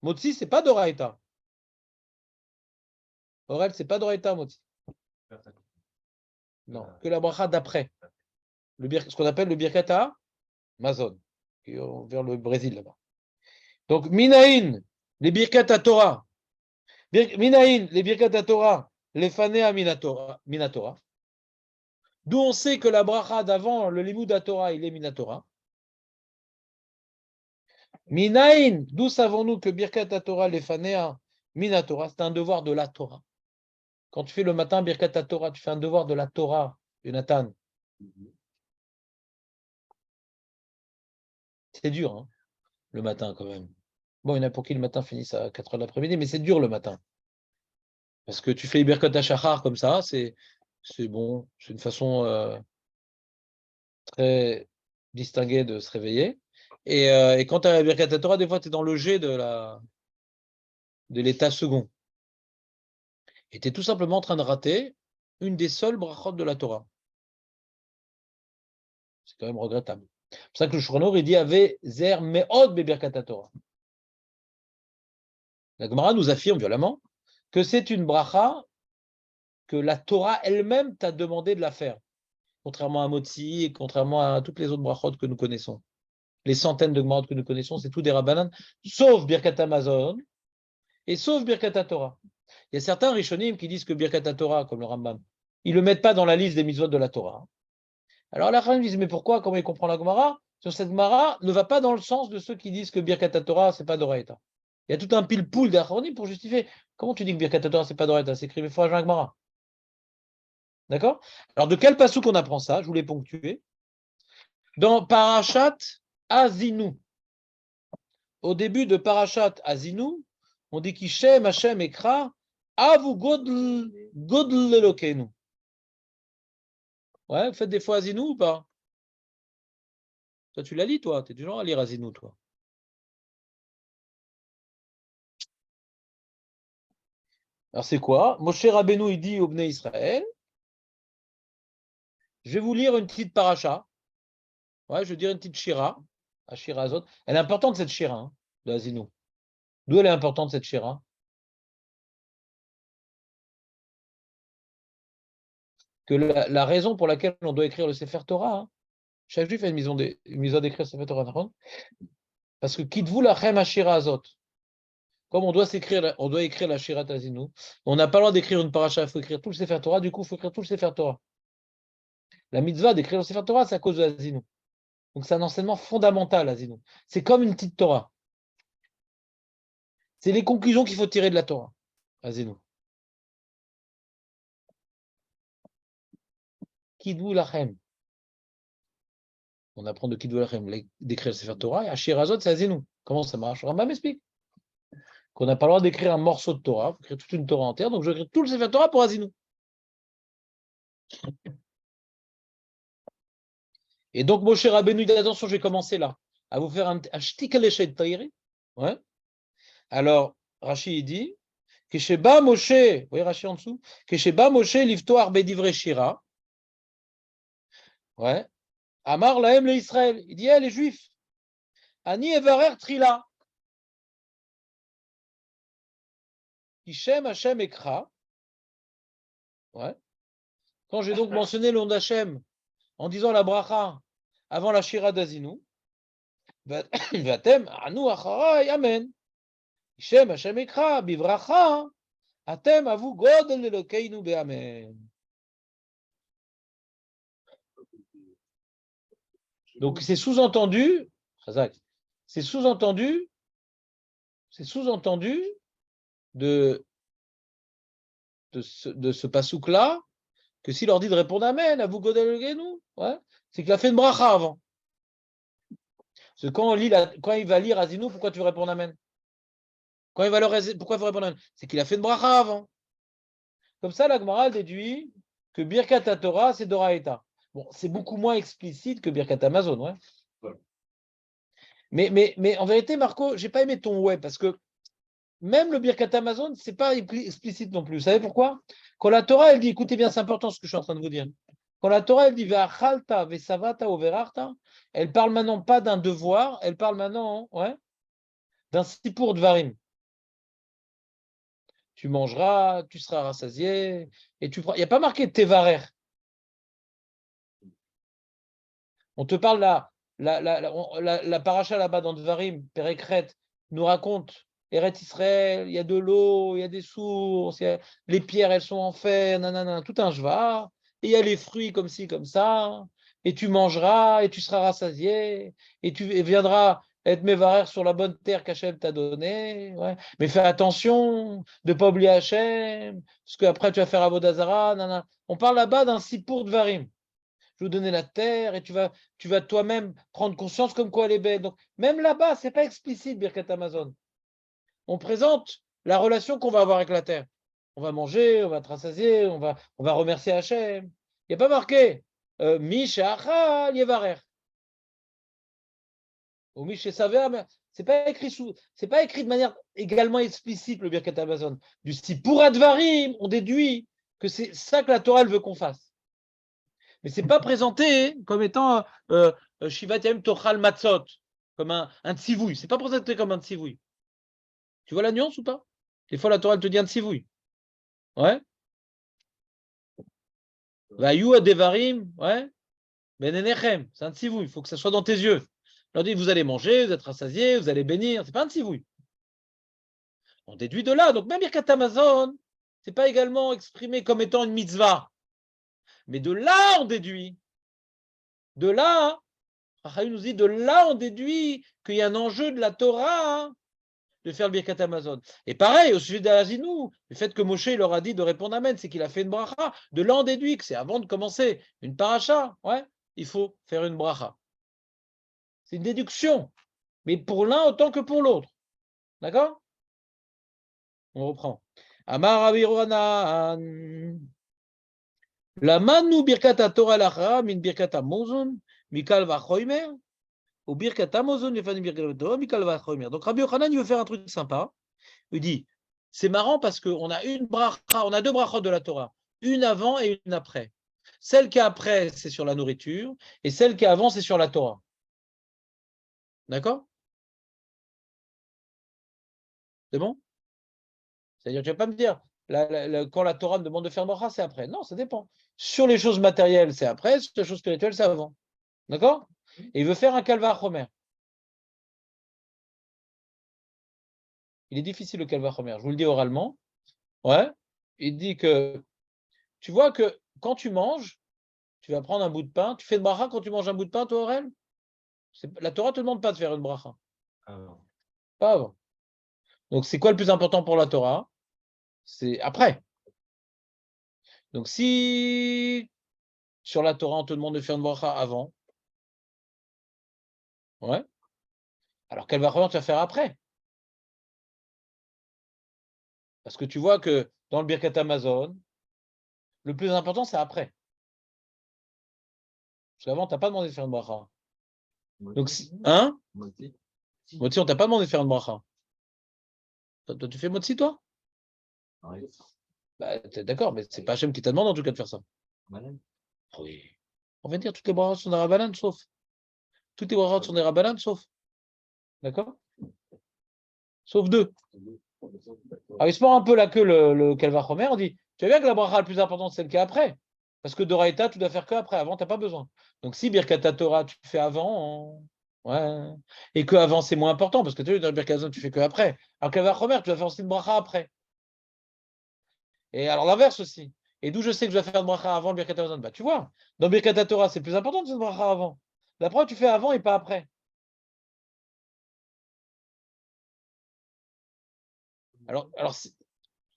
Motsi, c'est pas de Raïta. Aurel, c'est pas de Raïta, Motsi. Non, que la bracha d'après. Ce qu'on appelle le Birkat Amazon, vers le Brésil là-bas. Donc, Minaïn, les Birkat Torah. Minaïn, les Birkat Torah, les Fanea Minatora. D'où on sait que la bracha d'avant, le Limud Torah, il est Minatora. Minaïn, d'où savons-nous que Birkat Torah, les Fanea Minatora, c'est un devoir de la Torah. Quand tu fais le matin Birkat Torah, tu fais un devoir de la Torah, Jonathan. C'est dur, hein, le matin quand même. Bon, il y en a pour qui le matin finissent à 4 heures de l'après-midi, mais c'est dur le matin. Parce que tu fais les Birkat HaShachar comme ça, c'est bon, c'est une façon très distinguée de se réveiller. Et quand tu as la Birkat Torah, des fois, tu es dans le jet de l'état second. Et tu es tout simplement en train de rater une des seules brachot de la Torah. C'est quand même regrettable. C'est pour ça que le Shulchan il dit Ave zer me'od be'birkat Torah. La Gemara nous affirme violemment que c'est une bracha que la Torah elle-même t'a demandé de la faire. Contrairement à Motzi et contrairement à toutes les autres brachot que nous connaissons. Les centaines de Gemarot que nous connaissons, c'est tout des Rabbanan, sauf Birkat Hamazon et sauf Birkat Torah. Il y a certains Rishonim qui disent que Birkat Torah, comme le Rambam, ils ne le mettent pas dans la liste des mitzvot de la Torah. Alors la Rambam dit, mais pourquoi? Comment il comprend la Gemara? Sur cette Gemara ne va pas dans le sens de ceux qui disent que Birkat Torah, ce n'est pas d'Oraïta. Il y a tout un pile-poule d'Achronim pour justifier. Comment tu dis que Birkat Torah, ce n'est pas d'Oraïta? C'est écrit, mais il faut ajouter la Gemara. D'accord? Alors de quel passouk on apprend ça? Je vous l'ai ponctué. Dans Parashat Azinu. Au début de Parashat Azinu, on dit qu'Ishem Hashem Ekra Avu Godl Elokenu. Ouais, vous faites des fois Azinu ou pas? Toi, tu la lis, toi. Tu es du genre à lire Azinu, toi. Alors, c'est quoi? Moshe Rabbeinu, il dit au Bnei Israël, je vais vous lire une petite paracha. Ouais, je vais dire une petite shira. La shira Azot. Elle est importante, cette shira, hein, de Azinu. D'où elle est importante, cette shira? Que la raison pour laquelle on doit écrire le Sefer Torah, hein, chaque juif a une mission d'écrire le Sefer Torah. Parce que Kitvu lachem hashira azot. Comme on doit écrire la Shirat Azinu, on n'a pas le droit d'écrire une paracha, il faut écrire tout le Sefer Torah, du coup, il faut écrire tout le Sefer Torah. La mitzvah d'écrire le Sefer Torah, c'est à cause de Azinu. Donc c'est un enseignement fondamental, Azinu. C'est comme une petite Torah. C'est les conclusions qu'il faut tirer de la Torah, Azinu. Kitvu lachem. On apprend de Kitvu lachem d'écrire le Sefer Torah, et Hashir Azot, c'est Azinu. Comment ça marche? Rambam m'explique. Qu'on n'a pas le droit d'écrire un morceau de Torah, il faut écrire toute une Torah entière, donc je vais écrire tout le Sefer Torah pour Azinu. Et donc, Moshe Rabbeinu dit, attention, je vais commencer là, à vous faire un shtik al-eshet taïri. Ouais. Alors, Rashi dit, Kesheba Moshe, vous voyez Rashi en dessous, Kesheba Moshe livtoar bedivre shira. Ouais. Amar lahem le Israël. Il dit, les Juifs, Ani evarer trila. Kishem Hashem ekra. Ouais. Quand j'ai donc mentionné le nom d'Hachem en disant la bracha avant la shira d'Azinu, Vatem anu acharay amen. Kishem Hashem ekra bivracha atem avu godel elokeinu beamen. Donc c'est sous-entendu, c'est sous-entendu de ce pasouk-là, que s'il leur dit de répondre Amen, à vous Godel, ouais, c'est qu'il a fait une bracha avant. Parce que quand il va lire Azinu, pourquoi tu veux répondre Amen? Pourquoi il faut répondre Amen? C'est qu'il a fait une bracha avant. Comme ça, la Gemara déduit que Birkat Torah, c'est Doraïta. Bon, c'est beaucoup moins explicite que Birkat Hamazon, ouais. Mais en vérité, Marco, j'ai pas aimé ton ouais, parce que même le Birkat Hamazon, c'est pas explicite non plus. Vous savez pourquoi? Quand la Torah, elle dit, écoutez bien, c'est important ce que je suis en train de vous dire. Quand la Torah, elle dit Ve'achalta, ve'savata, overarta, elle parle maintenant pas d'un devoir, elle parle maintenant d'un sipur dvarim. Tu mangeras, tu seras rassasié, et il n'y a pas marqué tevarer. On te parle là, la paracha là-bas dans Dvarim, Pérékret, nous raconte Eretz Israël, il y a de l'eau, il y a des sources, les pierres, elles sont en fer, nanana, tout un jvar, et il y a les fruits comme ci, comme ça, et tu mangeras, et tu seras rassasié, et tu viendras être mévarer sur la bonne terre qu'Hachem t'a donnée. Ouais. Mais fais attention de ne pas oublier Hachem, parce qu'après tu vas faire Avodah Zarah, nanana. On parle là-bas d'un sipur Dvarim. Je vais vous donner la terre et tu vas toi-même prendre conscience comme quoi elle est belle. Donc, même là-bas, ce n'est pas explicite, Birkat Hamazon. on présente la relation qu'on va avoir avec la terre. On va manger, on va être rassasié, on va remercier Hachem. Il n'y a pas marqué Mishachal Yevarer. Ou Mishasaver, mais c'est pas écrit de manière également explicite le Birkat Hamazon. Du style pour Advarim, on déduit que c'est ça que la Torah elle veut qu'on fasse. Mais c'est pas présenté comme étant Shivat Yamim Tochal Matzot, comme un tzivouille. C'est pas présenté comme un tzivouille. Tu vois la nuance ou pas? Des fois, la Torah, elle te dit un tzivouille. Ouais. Vayu Adevarim, ouais. Benenechem, c'est un tzivouille. Il faut que ça soit dans tes yeux. On leur dit, vous allez manger, vous êtes rassasiés, vous allez bénir. C'est pas un tzivouille. On déduit de là. Donc, même Birkat Hamazon, c'est pas également exprimé comme étant une mitzvah. Mais de là, on déduit. De là, Rachaï nous dit, de là, on déduit qu'il y a un enjeu de la Torah de faire le Birkat Hamazon. Et pareil, au sujet d'Azinou, le fait que Moshe il leur a dit de répondre Amen, c'est qu'il a fait une bracha. De là, on déduit que c'est avant de commencer une paracha, ouais, il faut faire une bracha. C'est une déduction, mais pour l'un autant que pour l'autre. D'accord? On reprend. Amar Rabbi Yohanan. La manu birkat Torah l'achra min birkat Hamazon mikal vachoymer ou birkat Hamazon lefanu birkat Torah mikal vachoymer. Donc Rabbi Yohanan il veut faire un truc sympa. Il dit, c'est marrant parce qu'on a une bracha, on a deux brachot de la Torah, une avant et une après. Celle qui est après, c'est sur la nourriture, et celle qui est avant, c'est sur la Torah. D'accord? C'est bon? C'est-à-dire, tu ne vas pas me dire, quand la Torah me demande de faire une bracha, c'est après. Non, ça dépend. Sur les choses matérielles, c'est après, sur les choses spirituelles, c'est avant. D'accord? Et il veut faire un calva chomer. Il est difficile le calva chomer, je vous le dis oralement. Ouais. Il dit que, tu vois que quand tu manges, tu vas prendre un bout de pain. Tu fais une bracha quand tu manges un bout de pain, toi, Aurel? La Torah ne te demande pas de faire une bracha. Pas avant. Donc, c'est quoi le plus important pour la Torah? C'est après. Donc, si sur la Torah, on te demande de faire une bracha avant, ouais, alors quelle bracha tu vas faire après? Parce que tu vois que dans le Birkat Hamazon, le plus important, c'est après. Parce qu'avant, tu n'as pas demandé de faire une bracha. Donc, hein? Motzi, on t'a pas demandé de faire une bracha. Toi, tu fais Motzi, toi? Bah, d'accord, mais c'est pas Hachem qui t'a demandé en tout cas de faire ça. Oui. On va dire toutes les brachot sont des rabbanan, sauf. Toutes les brachot sont des rabbanan, sauf. D'accord? Sauf deux. Alors, il se mord un peu la queue, le Calva Chomer. On dit, tu vois bien que la bracha la plus importante, c'est celle qui est après. Parce que Doraïta, tu dois faire que après. Avant, tu n'as pas besoin. Donc, si Birkat Torah, tu fais avant, ouais. Et que avant, c'est moins important. Parce que tu sais, dans le Birkat Hamazon, tu fais que après. Alors, Calva Chomer, tu vas faire aussi une bracha après. Et alors, l'inverse aussi. Et d'où je sais que je dois faire une bracha avant le Birkat Hamazon? Bah, tu vois, dans Birkat Torah, c'est plus important de faire une bracha avant. La preuve, tu fais avant et pas après. Alors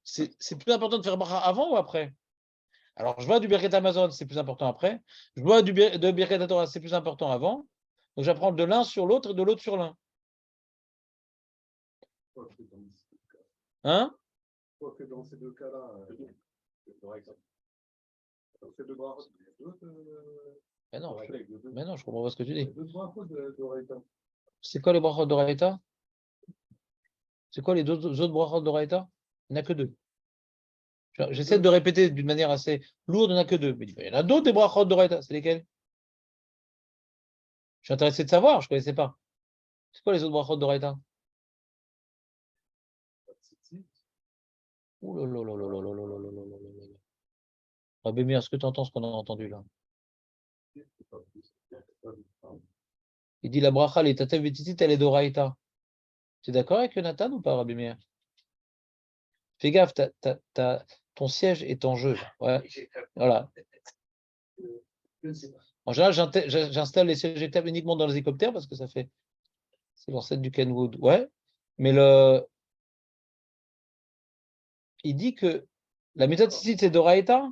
c'est plus important de faire bracha avant ou après? Alors, je vois du Birkat Hamazon, c'est plus important après. Je vois de Birkat Torah, c'est plus important avant. Donc, j'apprends de l'un sur l'autre et de l'autre sur l'un. Hein? Que dans ces deux cas-là, dans ces deux brachot, il y a d'autres. Mais non, je comprends pas ce que tu dis. Deux brachot d'Oraïta. C'est quoi les brachot d'Oraïta? C'est quoi les autres brachot d'Oraïta? Il n'y en a que deux. J'essaie de répéter d'une manière assez lourde, il n'y en a que deux. Mais il y en a d'autres des brachot d'Oraïta. C'est lesquels? Je suis intéressé de savoir, je ne connaissais pas. C'est quoi les autres brachot d'Oraïta? Ouh là là là là là là là là là là là là. Rabbi Meir, est-ce que tu entends ce qu'on a entendu là? Il dit la bracha, les tatev vetitit, elle est d'Oraïta. Tu es d'accord avec Jonathan ou pas, Rabbi Meir? Fais gaffe, ton siège est en jeu. Ouais. Voilà. En général, j'installe les sièges étables uniquement dans les hélicoptères parce que ça fait. C'est l'ancêtre du Kenwood. Ouais. Mais il dit que la méthode ici, c'est d'Oraïta.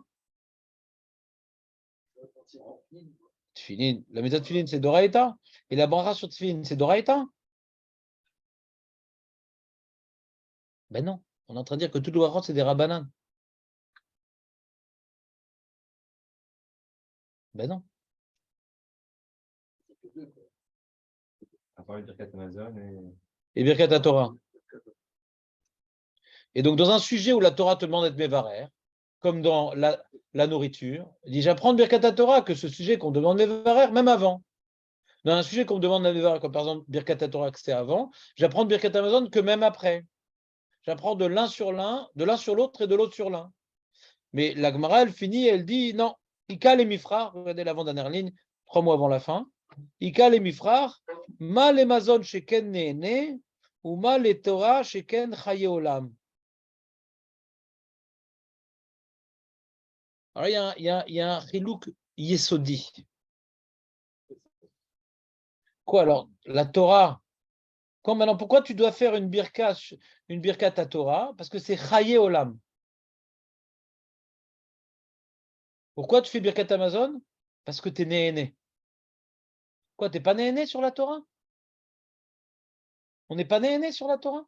Tfilin. La méthode Tfilin, c'est d'Oraïta. Et la bracha sur Tfilin, c'est d'Oraïta. Ben non, on est en train de dire que tout le brachot, c'est des rabbanan. Ben non. À part le Birkat Amazon et... Et Birkat Torah. Et donc, dans un sujet où la Torah te demande d'être mévarer, comme dans la nourriture, il dit j'apprends de Birkat Torah que ce sujet qu'on demande mévarer, même avant. Dans un sujet qu'on me demande mévarer, comme par exemple Birkat Torah que c'était avant, j'apprends de Birkat Amazon que même après. J'apprends de l'un sur l'autre et de l'autre sur l'un. Mais la Gemara, elle finit, elle dit non. Ika les mifrar, regardez l'avant-dernière ligne, 3 mois avant la fin. Ika les mifrar, ma les mazon sheken neene, ou ma les Torah sheken chaye olam. Alors, il y a un chilouk yesodi. Quoi alors? La Torah. Maintenant, pourquoi tu dois faire une birkat à Torah? Parce que c'est chaye olam. Pourquoi tu fais birkat Amazon? Parce que tu es né. Quoi, tu n'es pas né sur la Torah? On n'est pas né sur la Torah?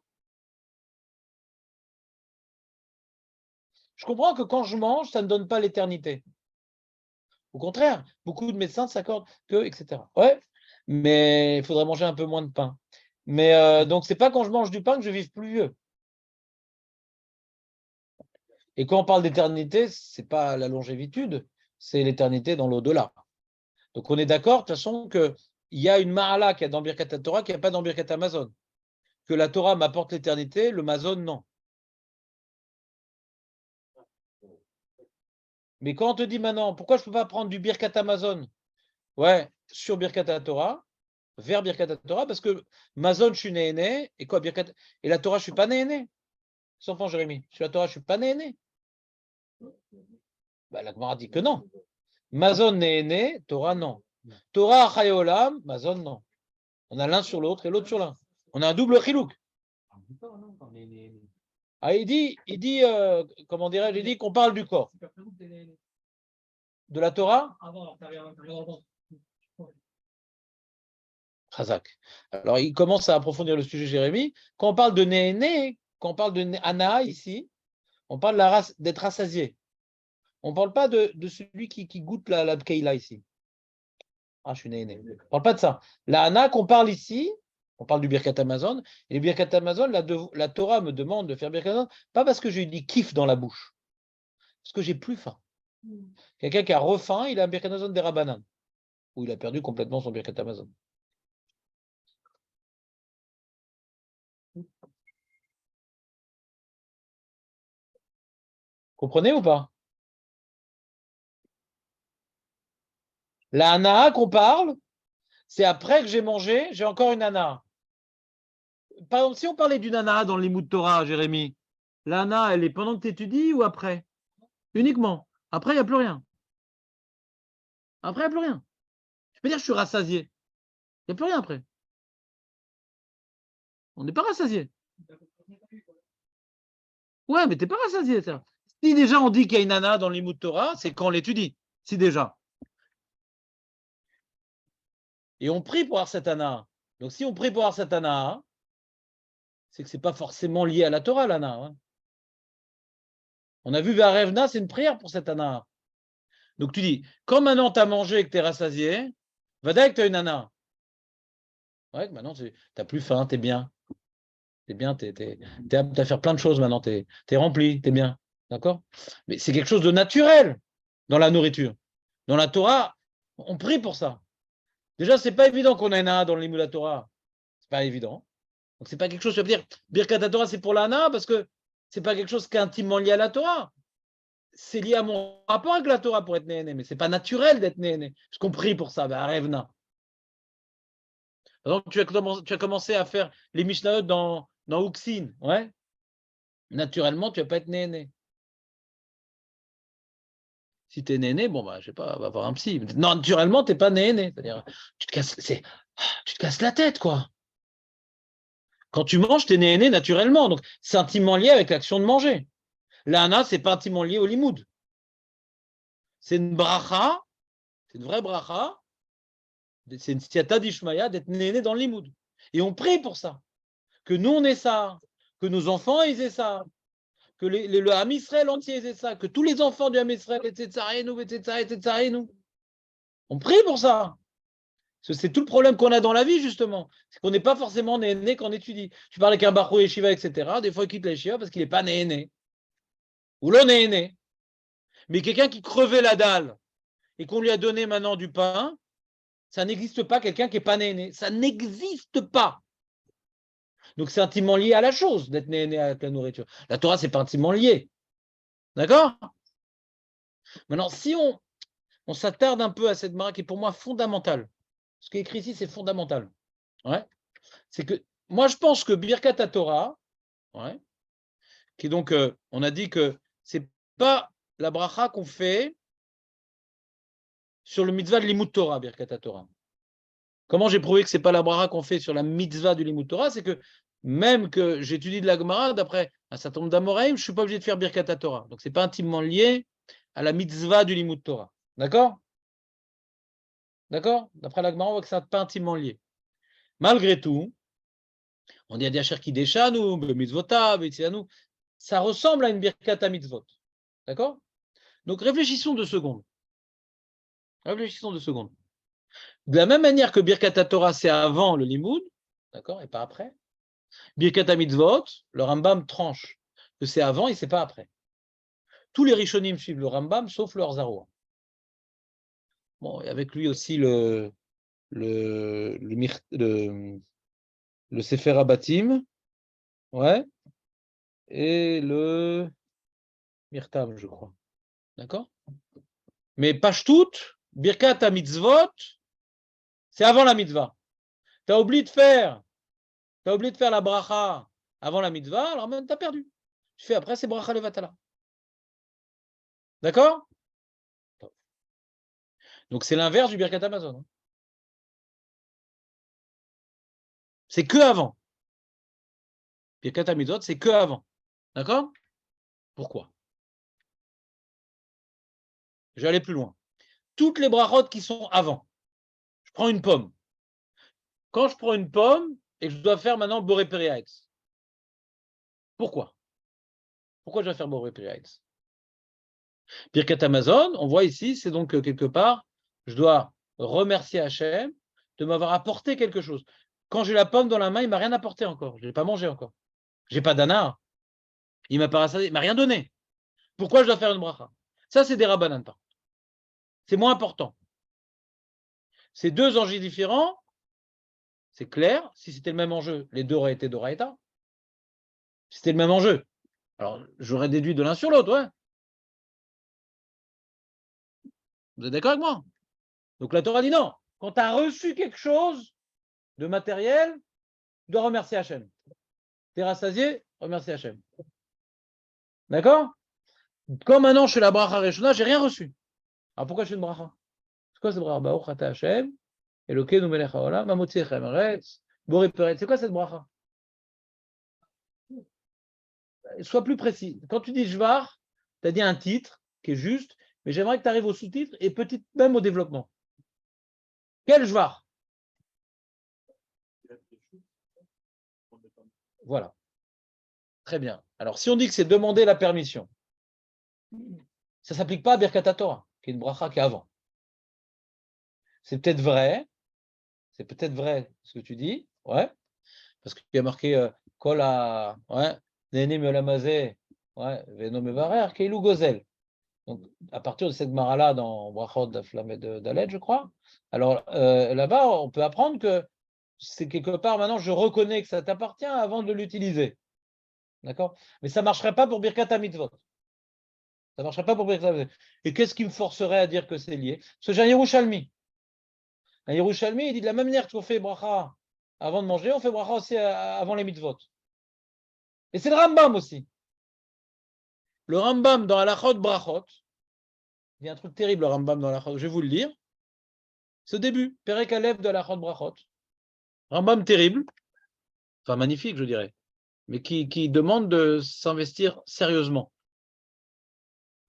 Je comprends que quand je mange, ça ne donne pas l'éternité. Au contraire, beaucoup de médecins s'accordent que, etc. Ouais, mais il faudrait manger un peu moins de pain. Mais donc, c'est pas quand je mange du pain que je vive plus vieux. Et quand on parle d'éternité, c'est pas la longévitude, c'est l'éternité dans l'au-delà. Donc, on est d'accord, de toute façon, qu'il y a une ma'ala qu'il y a dans Birkat Torah qu'il n'y a pas dans Birkat Amazon. Que la Torah m'apporte l'éternité, le Mazon, non. Mais quand on te dit maintenant, pourquoi je ne peux pas prendre du Birkat Amazon? Ouais, sur Birkat Torah, vers Birkat Torah, parce que Mazon, je suis né, et quoi, Birkat, et la Torah, je ne suis pas né. Sans enfant, Jérémie, sur la Torah, je ne suis pas né. Bah, la Gemara dit que non. Mazon né, Torah, non. Torah, Chayolam, Mazon, non. On a l'un sur l'autre et l'autre sur l'un. On a un double chilouk. Ah, il dit comment dirais-je, il dit qu'on parle du corps. De la Torah? Chazak. Alors, il commence à approfondir le sujet, Jérémie. Quand on parle de Néhéné, quand on parle de Ana ici, on parle de la race, d'être rassasié. On ne parle pas de celui qui goûte la Keila ici. Ah, je suis Néhéné. On ne parle pas de ça. La Ana qu'on parle ici, on parle du Birkat Amazon. Et le Birkat Amazon, la Torah me demande de faire Birkat Amazon, pas parce que j'ai du kiff dans la bouche, parce que j'ai plus faim. Quelqu'un qui a refaim, il a un Birkat Amazon des Rabbanan, ou il a perdu complètement son Birkat Amazon. Comprenez ou pas? La Hana qu'on parle, c'est après que j'ai mangé, j'ai encore une Hana. Par exemple, si on parlait d'une Hana dans les Limoud Torah, Jérémie, la Hana, elle est pendant que tu étudies ou après? Uniquement. Après, il n'y a plus rien. Après, il n'y a plus rien. Je peux dire que je suis rassasié. Il n'y a plus rien après. On n'est pas rassasié. Ouais, mais tu n'es pas rassasié. Ça. Si déjà on dit qu'il y a une Hana dans les Limoud Torah, c'est quand on l'étudie. Si déjà. Et on prie pour avoir cette Hana. Donc si on prie pour avoir cette Hana, c'est que ce n'est pas forcément lié à la Torah, l'Hana. Hein. On a vu Varevna, c'est une prière pour cette Hana. Donc tu dis, quand maintenant tu as mangé et que tu es rassasié, va dire que tu as une Hana. Ouais, maintenant tu n'as plus faim, tu es bien. Tu es bien, tu as faire plein de choses maintenant, tu es rempli, tu es bien. D'accord? Mais c'est quelque chose de naturel dans la nourriture. Dans la Torah, on prie pour ça. Déjà, ce n'est pas évident qu'on ait une Hana dans le Limud de la Torah. Ce n'est pas évident. Donc, ce n'est pas quelque chose, je veux dire, Birkat Torah, c'est pour la Hana parce que ce n'est pas quelque chose qui est intimement lié à la Torah. C'est lié à mon rapport avec la Torah pour être néhéné, mais ce n'est pas naturel d'être néhéné. Je compris pour ça, bah, Revna. Donc, tu as commencé à faire les Mishnayot dans Uxin, ouais. Naturellement, tu ne vas pas être néhéné. Si tu es néhéné, bon, bah, je sais pas, va voir un psy. Non, naturellement, tu n'es pas néhéné. C'est-à-dire, tu te casses la tête, quoi. Quand tu manges, tu es néhéné naturellement. Donc, c'est intimement lié avec l'action de manger. L'ana, ce n'est pas intimement lié au limoud. C'est une bracha, c'est une vraie bracha, c'est une siata d'Ishmaïa d'être néné dans le limoud. Et on prie pour ça. Que nous, on ait ça. que nos enfants ils aient ça, que le Ham Israël entier aient ça, que tous les enfants du Ham Israël, etc. On prie pour ça. C'est tout le problème qu'on a dans la vie, justement. C'est qu'on n'est pas forcément né quand on étudie. Tu parles avec un Bachou Yeshiva, etc. Des fois, il quitte la Yeshiva parce qu'il n'est pas né. Ou l'on est né. Mais quelqu'un qui crevait la dalle et qu'on lui a donné maintenant du pain, ça n'existe pas quelqu'un qui n'est pas né. Ça n'existe pas. Donc, c'est intimement lié à la chose d'être né avec la nourriture. La Torah, c'est pas intimement lié. D'accord? Maintenant, si on s'attarde un peu à cette mara qui est pour moi fondamentale, ce qui est écrit ici, c'est fondamental. Ouais. C'est que moi, je pense que Birkat Torah, ouais, qui est donc, on a dit que c'est pas la bracha qu'on fait sur le mitzvah de Limud Torah, Birkat Torah. Comment j'ai prouvé que c'est pas la bracha qu'on fait sur la mitzvah du Limud Torah? C'est que même que j'étudie de la Gemara, d'après un certain nombre d'Amoraïm, je suis pas obligé de faire Birkat Torah. Donc, c'est pas intimement lié à la mitzvah du Limud Torah. D'accord? D'accord? D'après la Gemara, on voit que ça n'est pas intimement lié. Malgré tout, on dit à Diacher qui déchanu, mitzvotav, ça ressemble à une birkat mitzvot. D'accord? Donc réfléchissons 2 secondes. Réfléchissons 2 secondes. De la même manière que birkat Torah, c'est avant le limoud, d'accord, et pas après. Birkat mitzvot, le Rambam tranche que c'est avant et c'est pas après. Tous les Rishonim suivent le Rambam, sauf le Arzaroua. Bon, et avec lui aussi le Sefer Abatim, ouais, et le Mirtam, je crois. D'accord? Mais Pashtout, Birkat mitzvot, c'est avant la mitzvah. Tu as oublié de faire la bracha avant la mitzvah, alors même tu as perdu. Tu fais après, c'est bracha levatala. D'accord? Donc c'est l'inverse du Birkat Amazon. C'est que avant. Birkat mitzvot, c'est que avant. D'accord? Pourquoi? Je vais aller plus loin. Toutes les brachot qui sont avant. Je prends une pomme. Quand je prends une pomme et que je dois faire maintenant Boré Periaex, pourquoi? Pourquoi je dois faire Boré Periaex? Birkat Amazon, on voit ici, c'est donc quelque part, je dois remercier Hachem de m'avoir apporté quelque chose. Quand j'ai la pomme dans la main, il ne m'a rien apporté encore. Je ne l'ai pas mangé encore. Je n'ai pas d'ana. Il ne m'a rien donné. Pourquoi je dois faire une bracha? Ça, c'est des rabbanan. C'est moins important. C'est 2 enjeux différents. C'est clair. Si c'était le même enjeu, les 2 auraient été d'Oraïta. Si c'était le même enjeu. Alors, j'aurais déduit de l'un sur l'autre, ouais. Vous êtes d'accord avec moi? Donc la Torah dit non. Quand tu as reçu quelque chose de matériel, tu dois remercier Hachem. Tu es rassasié, remercier Hachem. D'accord? Comme maintenant je fais la bracha Reshona, j'ai rien reçu. Alors pourquoi je fais une bracha? C'est quoi cette bracha? Baruch ata Hachem, Elokeinu melech haolam, mamotzi echem eretz, boré peret. C'est quoi cette bracha? Sois plus précis. Quand tu dis Jvar, tu as dit un titre qui est juste, mais j'aimerais que tu arrives au sous-titre et peut-être même au développement. Quel Jvar? Voilà. Très bien. Alors, si on dit que c'est demander la permission, ça ne s'applique pas à Birkat Torah, qui est une bracha qui est avant. C'est peut-être vrai ce que tu dis, ouais, parce qu'il y a marqué Kol a, ouais, Nene Melamazé, ouais, Veno Mevarer, Keilou Gozel. Donc, à partir de cette mara-là, dans Brachot d'Aflamed d'Aled, je crois, alors là-bas, on peut apprendre que c'est quelque part, maintenant, je reconnais que ça t'appartient avant de l'utiliser. D'accord? Mais ça ne marcherait pas pour Birkat Mitzvot. Ça ne marcherait pas pour Birkat Mitzvot. Et qu'est-ce qui me forcerait à dire que c'est lié? Parce que j'ai un Yerushalmi. Un Yerushalmi, il dit de la même manière qu'on fait bracha avant de manger, on fait bracha aussi avant les mitzvot. Et c'est le Rambam aussi. Le Rambam dans Halachot Brachot, il y a un truc terrible, le Rambam dans Halachot, je vais vous le dire. Ce début, Perek Aleph de Halachot Brachot. Rambam terrible, enfin magnifique, je dirais, mais qui demande de s'investir sérieusement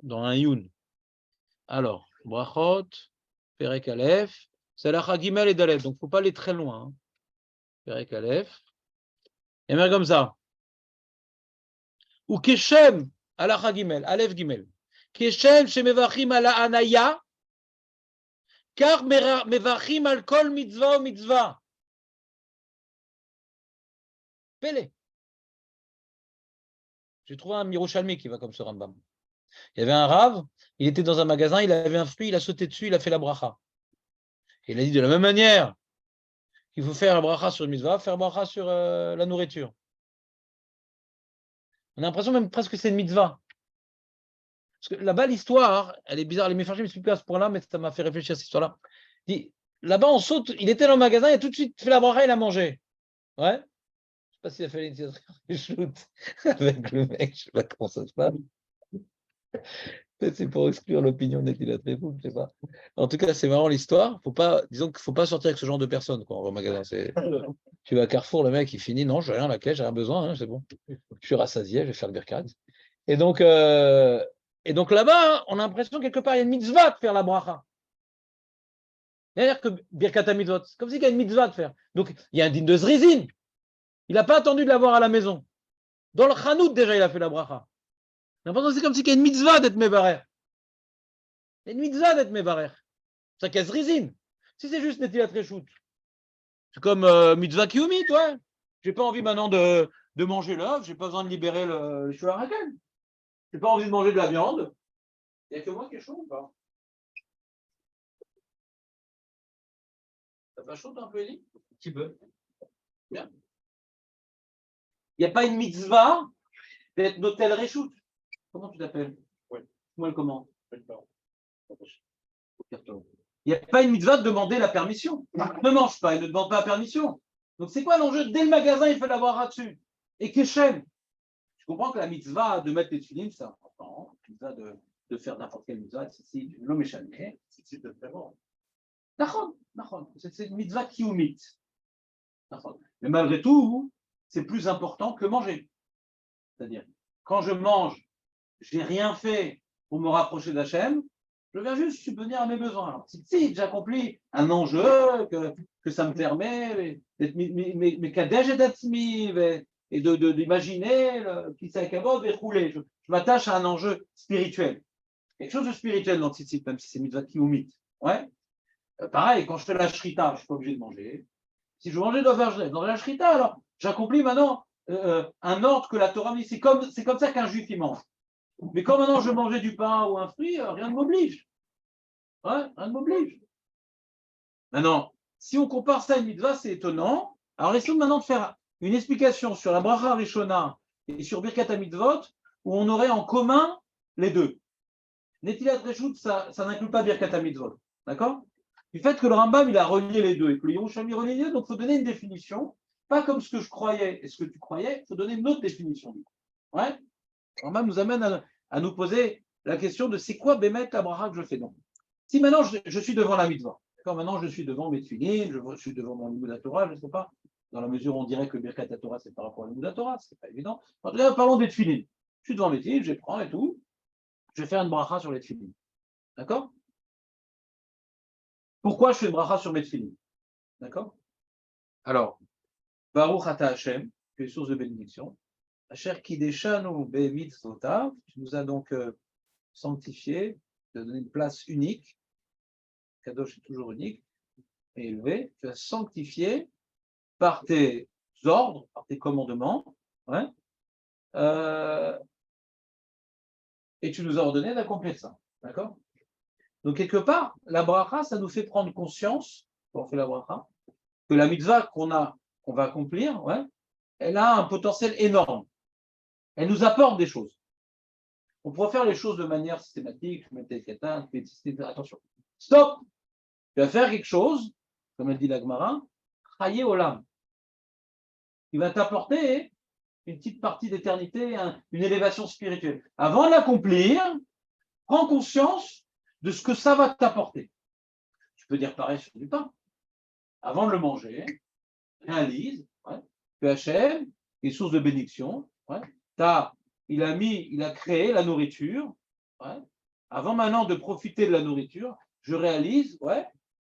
dans un Youn. Alors, Brachot, Perek Aleph, c'est la Gimel et Dalet, donc il ne faut pas aller très loin. Hein. Perek Aleph. Et bien comme ça. ou Keshem, Alacha Gimel, Aleph Gimel, Keshem Shemevachim ala Anaya, car Mevachim al Kol mitzvah ou mitzvah. Pélé. J'ai trouvé un Miroshalmi qui va comme ce Rambam. Il y avait un rave, il était dans un magasin, il avait un fruit, il a sauté dessus, il a fait la bracha. Et il a dit de la même manière qu'il faut faire la bracha sur une mitzvah, faire bracha sur la nourriture. On a l'impression même presque que c'est une mitzvah. Parce que là-bas, l'histoire, elle est bizarre. Les méfarchim m'expliquent pas à ce point-là, mais ça m'a fait réfléchir à cette histoire-là. Là-bas, on saute, il était dans le magasin, il a tout de suite fait la bracha, il a mangé. Ouais. Je ne sais pas s'il a fait l'initiateur et shoot avec le mec, je ne sais pas comment ça se passe. Peut-être c'est pour exclure l'opinion d'Etilat Refou, je ne sais pas. En tout cas, c'est marrant l'histoire. Disons qu'il ne faut pas sortir avec ce genre de personnes quand on va au magasin. Tu vas à Carrefour, le mec, il finit, non, j'ai rien à la caisse, j'ai rien besoin, hein, c'est bon. Je suis rassasié, je vais faire le birkat. Et donc là-bas, on a l'impression quelque part, il y a une mitzvah de faire la bracha. C'est-à-dire que birkat mitzvot, c'est comme s'il y a une mitzvah de faire. Donc, il y a un digne de zrizin. Il n'a pas attendu de l'avoir à la maison. Dans le chanout, déjà, il a fait la bracha. L'important, c'est comme s'il y a une mitzvah d'être mévarer. Il y a une mitzvah d'être mévarer. Ça casse zrizin. Si c'est juste Netilat Reshut, c'est comme mitzvah kiumit, ouais. J'ai pas envie maintenant de manger l'œuf, j'ai pas besoin de libérer le shuaraken. J'ai pas envie de manger de la viande. Il n'y a que moi qui est chaud ou pas? Ça va chaud un peu, Eli? Un petit peu. Bien. Il n'y a pas une mitzvah d'être notel Reshut. Comment tu t'appelles? Oui. Moi, comment? Il n'y a pas une mitzvah de demander la permission. Ne mange pas et ne demande pas la permission. Donc, c'est quoi l'enjeu? Dès le magasin, il fait l'avoir là-dessus. Et Keshem. Je comprends que la mitzvah de mettre les tefilines, c'est important. La mitzvah de faire n'importe quelle mitzvah, c'est l'homme échané. C'est vraiment. C'est une mitzvah kiumit. Mais malgré tout, c'est plus important que manger. C'est-à-dire, quand je mange, je n'ai rien fait pour me rapprocher d'Hachem, je viens juste subvenir à mes besoins. Alors, si j'accomplis un enjeu que ça me permet d'être mes kadej et d'atzmi et d'imaginer qui s'est capable de rouler. Je m'attache à un enjeu spirituel. Quelque chose de spirituel dans Tzitzit, même si c'est mitzvah kiumit. Ouais. Pareil, quand je fais la shrita, je ne suis pas obligé de manger. Si je veux manger, je dois faire dans la shrita, alors j'accomplis maintenant un ordre que la Torah me dit. C'est comme ça qu'un juif il mange. Mais quand maintenant je mangeais du pain ou un fruit, rien ne m'oblige. Ouais, rien ne m'oblige. Maintenant, si on compare ça à une mitzvah, c'est étonnant. Alors, essayons maintenant de faire une explication sur la bracha rishona et sur birkat mitzvot, où on aurait en commun les deux. Netilat Reshut, ça n'inclut pas birkat mitzvot. D'accord? Du fait que le Rambam, il a relié les deux et que le Yerushalmi relie les deux, donc il faut donner une définition. Pas comme ce que je croyais et ce que tu croyais, il faut donner une autre définition. Ouais? Le Rambam nous amène à nous poser la question de c'est quoi Bémet la bracha que je fais donc. Si maintenant je suis devant la mitzvah, quand maintenant je suis devant mes tefilines, je suis devant mon Limud Torah, je ne sais pas, dans la mesure où on dirait que Birkat Torah c'est par rapport à Limud Torah, c'est pas évident. En tout cas, parlons des tefilines. Je suis devant mes tefilines, je les prends et tout, je vais faire une bracha sur les tefilines. D'accord? Pourquoi je fais une bracha sur mes tefilines? D'accord? Alors, Baruch Ata Hashem, tu es source de bénédiction. Asher Kideshanu Be'mitzvotav, tu nous as donc sanctifié, tu as donné une place unique. Kadosh est toujours unique et élevé. Tu as sanctifié par tes ordres, par tes commandements, ouais, et tu nous as ordonné d'accomplir ça. D'accord? Donc, quelque part, la bracha, ça nous fait prendre conscience, quand on fait la bracha, que la mitzvah qu'on va accomplir, ouais, elle a un potentiel énorme. Elle nous apporte des choses. On pourrait faire les choses de manière systématique, attention. Stop! Tu vas faire quelque chose, comme elle dit la Gemara, chaye olam. Il va t'apporter une petite partie d'éternité, une élévation spirituelle. Avant de l'accomplir, prends conscience de ce que ça va t'apporter. Tu peux dire pareil sur du pain. Avant de le manger, réalise que Hachem est source de bénédiction. Ouais, il a créé la nourriture. Ouais, avant maintenant de profiter de la nourriture, je réalise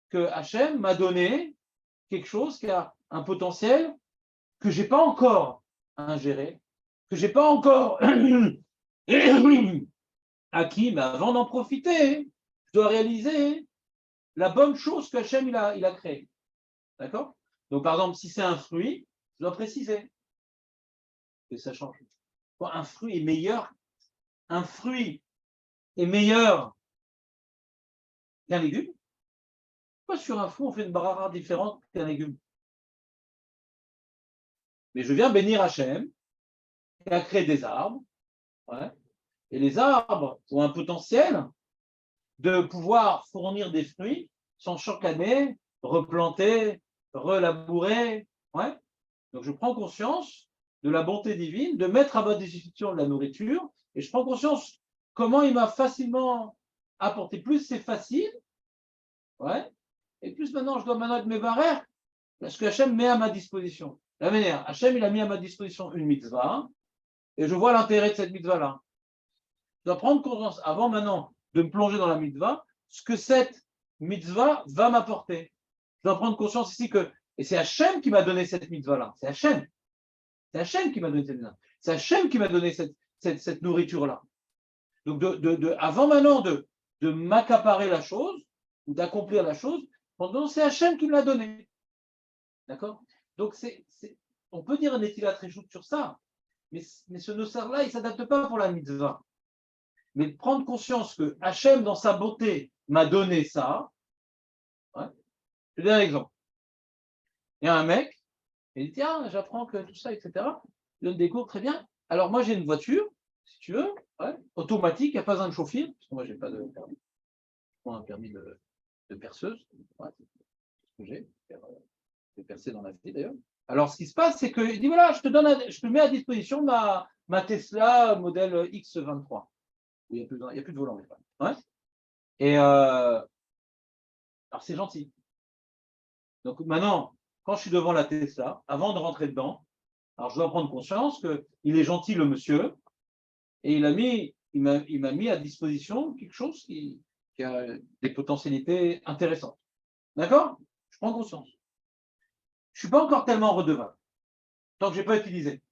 que Hachem m'a donné quelque chose qui a un potentiel que je n'ai pas encore ingéré, que je n'ai pas encore acquis, mais avant d'en profiter, je dois réaliser la bonne chose que Hachem il a créée. D'accord? Donc, par exemple, si c'est un fruit, je dois préciser que ça change. Un fruit est meilleur. Un fruit est meilleur qu'un légume. Pourquoi sur un fruit, on fait une barara différente qu'un légume? Mais je viens bénir Hachem, qui a créé des arbres. Ouais, et les arbres ont un potentiel de pouvoir fournir des fruits sans chaque année replanter, relabourer. Ouais. Donc je prends conscience de la bonté divine, de mettre à ma disposition de la nourriture, et je prends conscience comment il m'a facilement apporté. Plus c'est facile, ouais, et plus maintenant je dois être mes barrières, parce que Hachem met à ma disposition. La manière, Hachem il a mis à ma disposition une mitzvah, et je vois l'intérêt de cette mitzvah-là. Je dois prendre conscience, avant maintenant de me plonger dans la mitzvah, ce que cette mitzvah va m'apporter. Je dois prendre conscience ici que, et c'est Hachem qui m'a donné cette mitzvah-là, c'est Hachem. C'est Hachem qui m'a donné cette mitzvah. C'est Hachem qui m'a donné cette nourriture-là. Donc, avant maintenant de m'accaparer la chose, ou d'accomplir la chose, c'est Hachem qui me l'a donné. D'accord? Donc, on peut dire un étilat très chaud sur ça, mais ce nosar-là, il ne s'adapte pas pour la mitzvah. Mais prendre conscience que Hachem, dans sa beauté, m'a donné ça. Ouais. Je vais donner un exemple. Il y a un mec, il dit, tiens, j'apprends que tout ça, etc. Il donne des cours, très bien. Alors, moi, j'ai une voiture, si tu veux, ouais, automatique, il n'y a pas besoin de chauffer, parce que moi, je n'ai pas de permis. Je prends un permis de perceuse. Ouais, c'est ce que j'ai. Je vais percer dans la vie, d'ailleurs. Alors, ce qui se passe, c'est qu'il dit, voilà, je te mets à disposition ma Tesla modèle X23. Il n'y a plus de volant. Ouais. Et alors c'est gentil. Donc maintenant, quand je suis devant la Tesla, avant de rentrer dedans, alors je dois prendre conscience qu'il est gentil le monsieur, et il m'a mis à disposition quelque chose qui a des potentialités intéressantes. D'accord? Je prends conscience. Je ne suis pas encore tellement redevable, tant que je n'ai pas utilisé.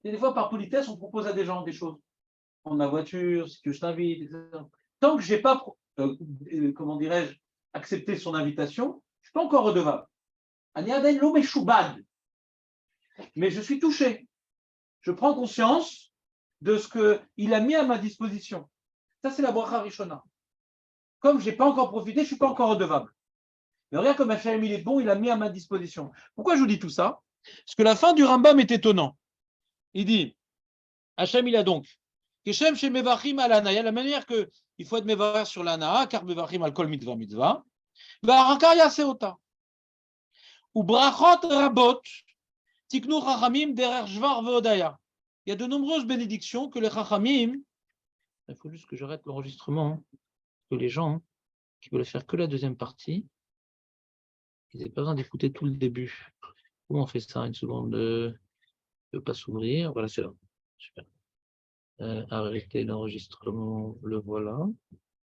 Et des fois, par politesse, on propose à des gens des choses. Prendre ma voiture, si tu veux, je t'invite, etc. Tant que je n'ai pas, comment dirais-je, accepté son invitation, je ne suis pas encore redevable. Mais je suis touché. Je prends conscience de ce qu'il a mis à ma disposition. Ça, c'est la bracha rishona. Comme je n'ai pas encore profité, je ne suis pas encore redevable. Mais regarde comme Hachem, il est bon, il a mis à ma disposition. Pourquoi je vous dis tout ça? Parce que la fin du Rambam est étonnant. Il dit, Hachem, il a donc Keshem chez Mevachim alana. Il y a la manière qu'il faut être Mevachim sur l'ana, car Mevachim al kol mitzvah mitzvah. V'arakar yaseota. Ou brachot rabot, tiknu chachamim derer shvar veodaya. Il y a de nombreuses bénédictions que les chachamim. Il faut juste que j'arrête l'enregistrement, que les gens qui veulent faire que la deuxième partie, ils n'aient pas besoin d'écouter tout le début. Comment on fait ça? Une seconde. Ne peut pas s'ouvrir. Voilà, c'est là. Super. Arrêtez l'enregistrement, le voilà.